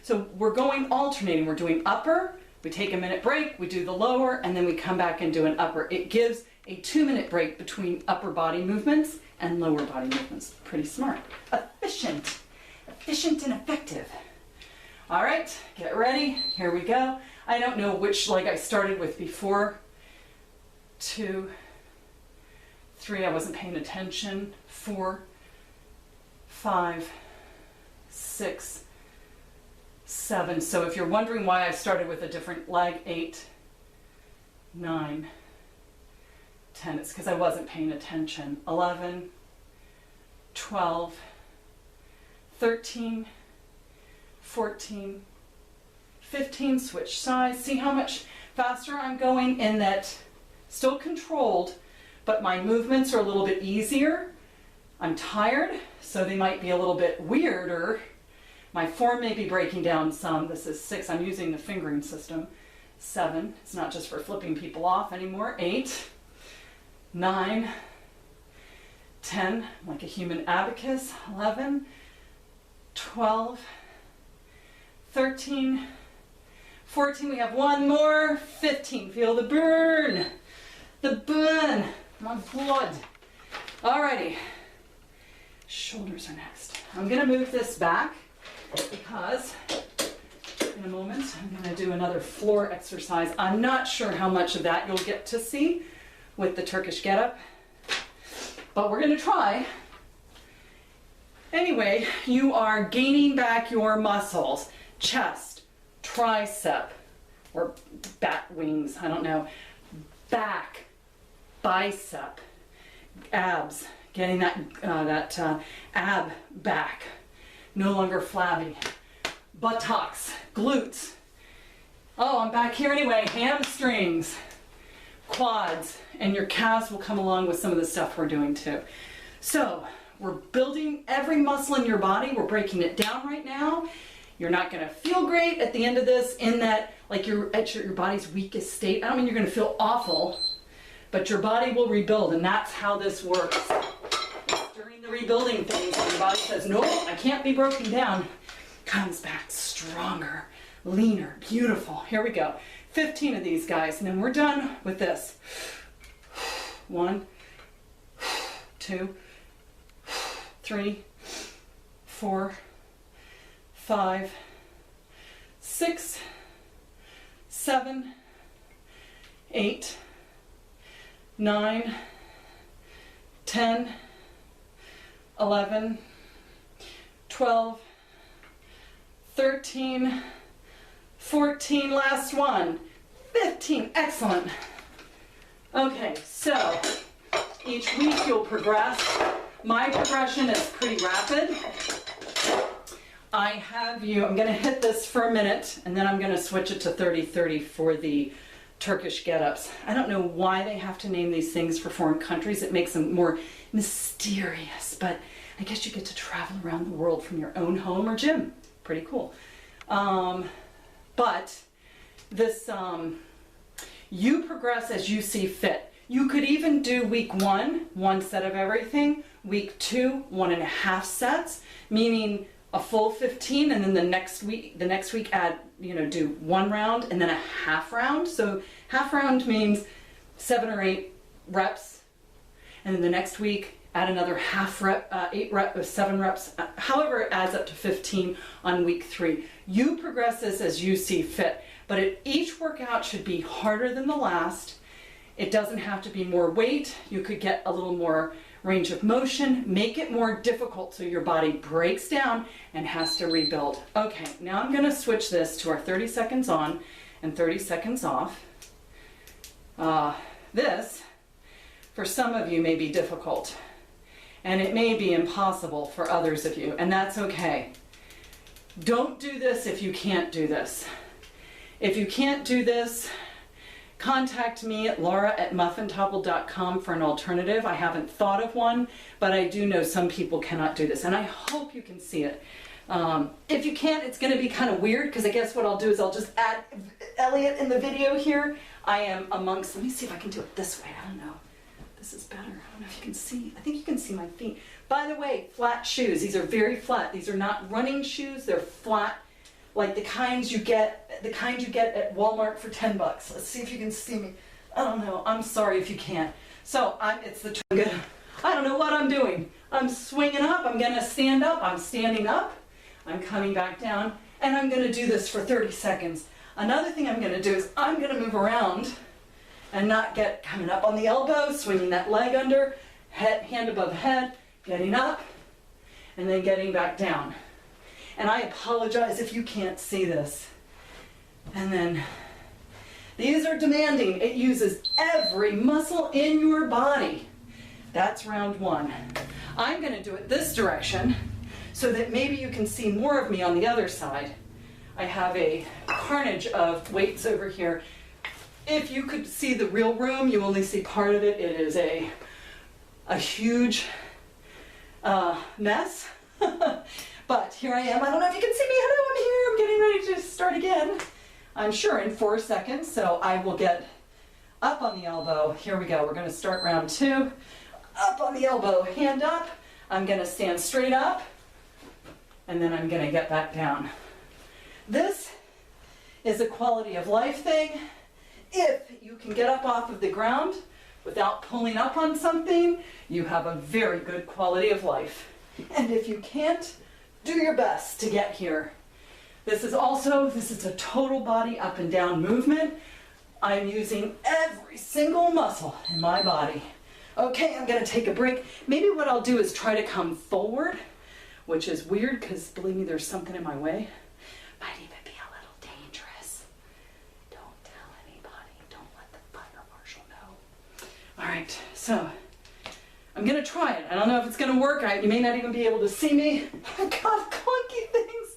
so we're going alternating. We're doing upper, We take a minute break, we do the lower, and then we come back and do an upper. It gives a 2-minute break between upper body movements and lower body movements. Pretty smart. Efficient. Efficient and effective. All right, get ready. Here we go. I don't know which leg I started with before. 2, 3, I wasn't paying attention. 4, 5, 6, 7. So if you're wondering why I started with a different leg, 8, 9, 10. It's because I wasn't paying attention. 11, 12, 13, 14, 15, switch sides. See how much faster I'm going in that, still controlled, but my movements are a little bit easier. I'm tired, so they might be a little bit weirder. My form may be breaking down some. This is 6, I'm using the fingering system. 7, it's not just for flipping people off anymore. 8, 9, 10, like a human abacus. 11, 12, 13, 14, we have one more. 15, feel the burn. The burn, my blood. Alrighty, shoulders are next. I'm gonna move this back because in a moment I'm gonna do another floor exercise. I'm not sure how much of that you'll get to see with the Turkish get-up, but we're gonna try. Anyway, you are gaining back your muscles, chest, tricep, or bat wings, I don't know, back, bicep, abs, getting that ab back, no longer flabby, buttocks, glutes. Oh, I'm back here anyway, hamstrings, quads, and your calves will come along with some of the stuff we're doing too. So we're building every muscle in your body. We're breaking it down right now. You're not going to feel great at the end of this in that, like you're at your body's weakest state. I don't mean you're going to feel awful, but your body will rebuild, and that's how this works. During the rebuilding phase, when your body says, no, I can't be broken down, comes back stronger, leaner, beautiful. Here we go. 15 of these guys, and then we're done with this. 1, 2, 3, 4, 5, 6, 7, 8, 9, 10, 11, 12, 13, 14, last one, 15, excellent. Okay, so each week you'll progress. My progression is pretty rapid. I have you, I'm going to hit this for a minute, and then I'm going to switch it to 30-30 for the Turkish get-ups. I don't know why they have to name these things for foreign countries. It makes them more mysterious, but I guess you get to travel around the world from your own home or gym. Pretty cool. But this, you progress as you see fit. You could even do week 1, 1 set of everything. Week 2, 1.5 sets, meaning a full 15, and then the next week add, do 1 round and then a half round. So half round means 7 or 8 reps, and then the next week add another half rep, 8 reps, 7 reps, however it adds up to 15 on week 3. You progress this as you see fit, but each workout should be harder than the last. It doesn't have to be more weight. You could get a little more range of motion, make it more difficult so your body breaks down and has to rebuild. Okay, now I'm going to switch this to our 30 seconds on and 30 seconds off. This, for some of you, may be difficult, and it may be impossible for others of you, and that's okay. Don't do this if you can't do this. If you can't do this, contact me at laura@muffintopple.com for an alternative. I haven't thought of one, but I do know some people cannot do this, and I hope you can see it. If you can't, it's going to be kind of weird, because I guess what I'll do is I'll just add Elliot in the video here. I am amongst, let me see if I can do it this way. I don't know. This is better. I don't know if you can see. I think you can see my feet. By the way, flat shoes. These are very flat. These are not running shoes. They're flat, like the kinds you get at Walmart for 10 bucks. Let's see if you can see me. I don't know. I'm sorry if you can't. So it's the good. I don't know what I'm doing. I'm swinging up. I'm going to stand up. I'm standing up. I'm coming back down, and I'm going to do this for 30 seconds. Another thing I'm going to do is I'm going to move around and not get coming up on the elbow, swinging that leg under, hand above head, getting up, and then getting back down. And I apologize if you can't see this. And then these are demanding. It uses every muscle in your body. That's round one. I'm going to do it this direction so that maybe you can see more of me on the other side. I have a carnage of weights over here. If you could see the real room, you only see part of it. It is a huge mess. But here I am. I don't know if you can see me. Hello, I'm here. I'm getting ready to start again. I'm sure in 4 seconds. So I will get up on the elbow. Here we go. We're going to start round 2. Up on the elbow, hand up. I'm going to stand straight up. And then I'm going to get back down. This is a quality of life thing. If you can get up off of the ground without pulling up on something, you have a very good quality of life. And if you can't, do your best to get here. This is a total body up and down movement. I'm using every single muscle in my body. Okay, I'm going to take a break. Maybe what I'll do is try to come forward, which is weird because believe me, there's something in my way. Might even be a little dangerous. Don't tell anybody. Don't let the fire marshal know. All right, so I'm going to try it. I don't know if it's going to work. You may not even be able to see me. I got clunky things.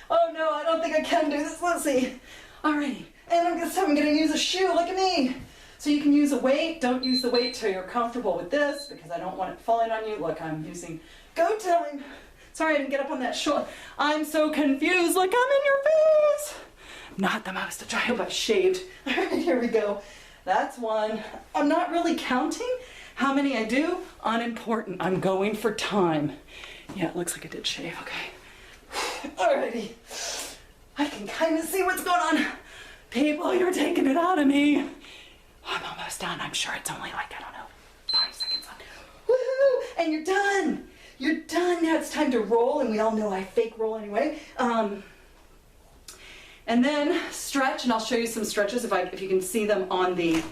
Oh no, I don't think I can do this. Let's see. All right, and I'm going to use a shoe. Look at me. So you can use a weight. Don't use the weight till you're comfortable with this because I don't want it falling on you. Look, I'm using, go tell him. Sorry, I didn't get up on that shoulder. I'm so confused. Look, I'm in your face. Not the most. I hope I shaved. All right, here we go. That's one. I'm not really counting how many I do. Unimportant. I'm going for time. Yeah, it looks like I did shave. Okay. Alrighty. I can kind of see what's going on. People, you're taking it out of me. I'm almost done. I'm sure it's only like, I don't know, 5 seconds left. Woohoo! And you're done. You're done. Now it's time to roll, and we all know I fake roll anyway. And then stretch, and I'll show you some stretches if you can see them on the,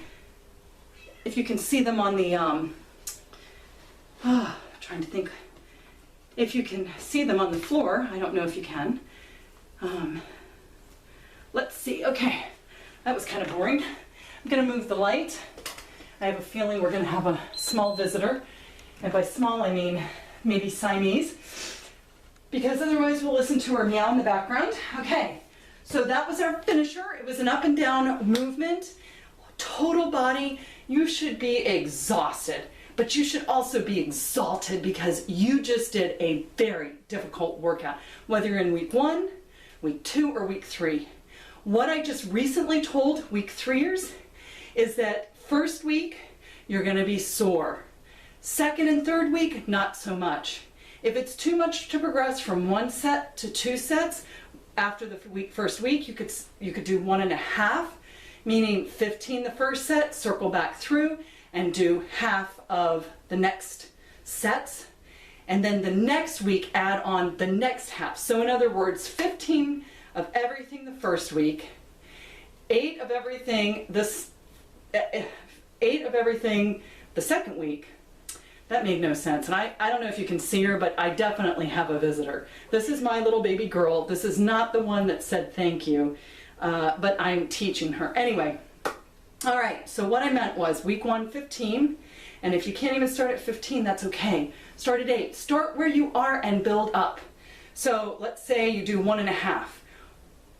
trying to think, if you can see them on the floor. I don't know if you can. Let's see. Okay, that was kind of boring. I'm going to move the light. I have a feeling we're going to have a small visitor. And by small, I mean maybe Siamese. Because otherwise we'll listen to her meow in the background. Okay, so that was our finisher. It was an up and down movement. Total body. You should be exhausted. But you should also be exalted because you just did a very difficult workout. Whether you're in week 1, week 2, or week 3. What I just recently told week 3ers is that first week, you're going to be sore. Second and third week, not so much. If it's too much to progress from 1 set to 2 sets, after the first week, you could do 1.5, meaning 15 the first set, circle back through, and do half of the next sets. And then the next week, add on the next half. So in other words, 15 of everything the first week, 8 of everything the second week. That made no sense. And I don't know if you can see her, but I definitely have a visitor. This is my little baby girl. This is not the one that said thank you, but I'm teaching her. Anyway, all right, so what I meant was week 1, 15, and if you can't even start at 15, that's okay. Start at 8. Start where you are and build up. So let's say you do 1.5.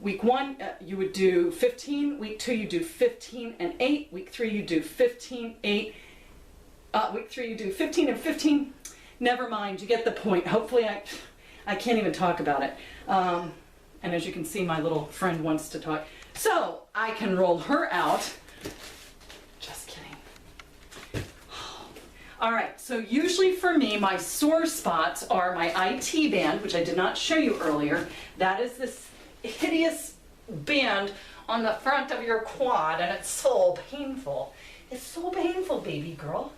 Week 1, you would do 15. Week 2, you do 15 and 8. Week 3, you do 15, 8. Week 3, you do 15 and 15. Never mind, you get the point. Hopefully, I can't even talk about it. And as you can see, my little friend wants to talk. So I can roll her out. Just kidding. All right, so usually for me, my sore spots are my IT band, which I did not show you earlier. That is this hideous band on the front of your quad, and it's so painful. It's so painful, baby girl.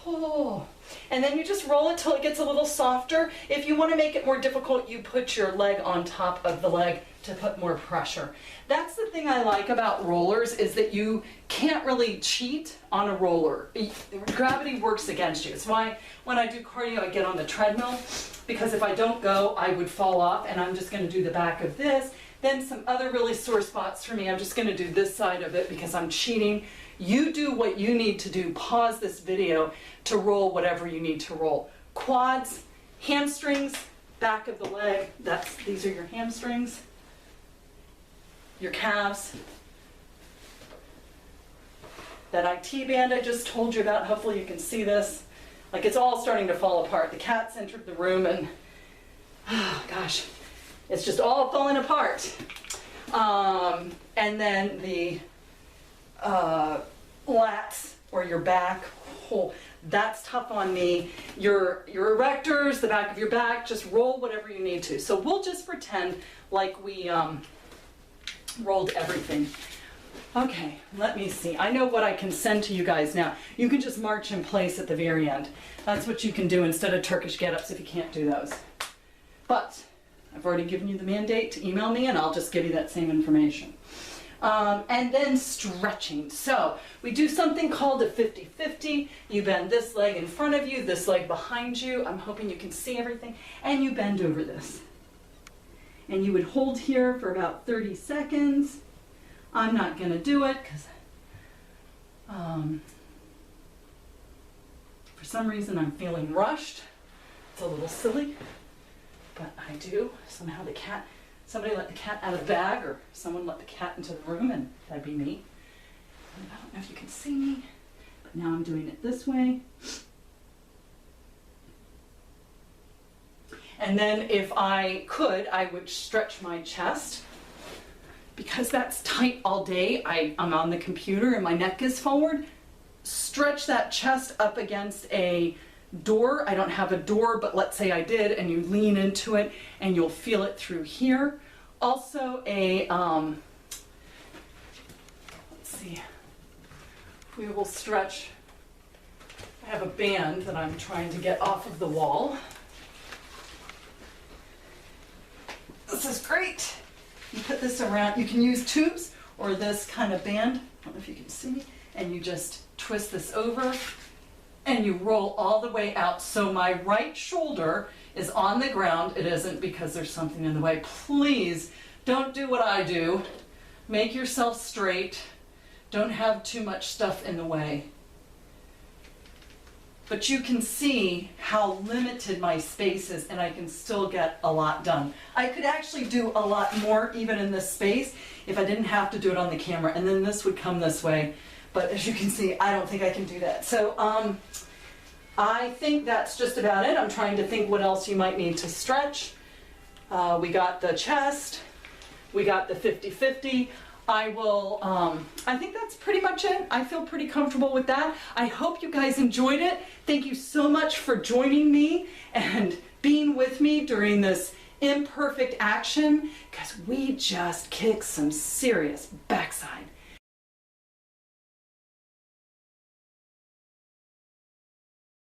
Oh. And then you just roll it till it gets a little softer. If you want to make it more difficult, you put your leg on top of the leg to put more pressure. That's the thing I like about rollers, is that you can't really cheat on a roller. Gravity works against you. It's why when I do cardio, I get on the treadmill, because if I don't go, I would fall off, and I'm just going to do the back of this. Then some other really sore spots for me, I'm just going to do this side of it because I'm cheating. You do what you need to do. Pause this video to roll whatever you need to roll. Quads, hamstrings, back of the leg. These are your hamstrings, your calves. That IT band I just told you about, hopefully you can see this. Like, it's all starting to fall apart. The cat's entered the room, and oh gosh, it's just all falling apart. And then the lats, or your back, oh, that's tough on me. Your erectors, the back of your back, just roll whatever you need to. So we'll just pretend like we rolled everything. Okay, let me see. I know what I can send to you guys now. You can just march in place at the very end. That's what you can do instead of Turkish get-ups if you can't do those. But I've already given you the mandate to email me, and I'll just give you that same information. And then stretching. So we do something called a 50-50. You bend this leg in front of you, this leg behind you. I'm hoping you can see everything. And you bend over this. And you would hold here for about 30 seconds. I'm not going to do it because for some reason I'm feeling rushed. It's a little silly, but I do. Somehow somebody let the cat out of the bag, or someone let the cat into the room, and that'd be me. I don't know if you can see me, but now I'm doing it this way. And then if I could, I would stretch my chest. Because that's tight all day, I'm on the computer and my neck is forward. Stretch that chest up against a door. I don't have a door, but let's say I did, and you lean into it and you'll feel it through here. Also let's see, we will stretch. I have a band that I'm trying to get off of the wall. This is great. You put this around, you can use tubes or this kind of band, I don't know if you can see me, and you just twist this over and you roll all the way out. So my right shoulder is on the ground. It isn't because there's something in the way. Please don't do what I do. Make yourself straight. Don't have too much stuff in the way. But you can see how limited my space is, and I can still get a lot done. I could actually do a lot more even in this space if I didn't have to do it on the camera, and then this would come this way. But as you can see, I don't think I can do that. So I think that's just about it. I'm trying to think what else you might need to stretch. We got the chest. We got the 50-50. I think that's pretty much it. I feel pretty comfortable with that. I hope you guys enjoyed it. Thank you so much for joining me and being with me during this imperfect action, because we just kicked some serious backside.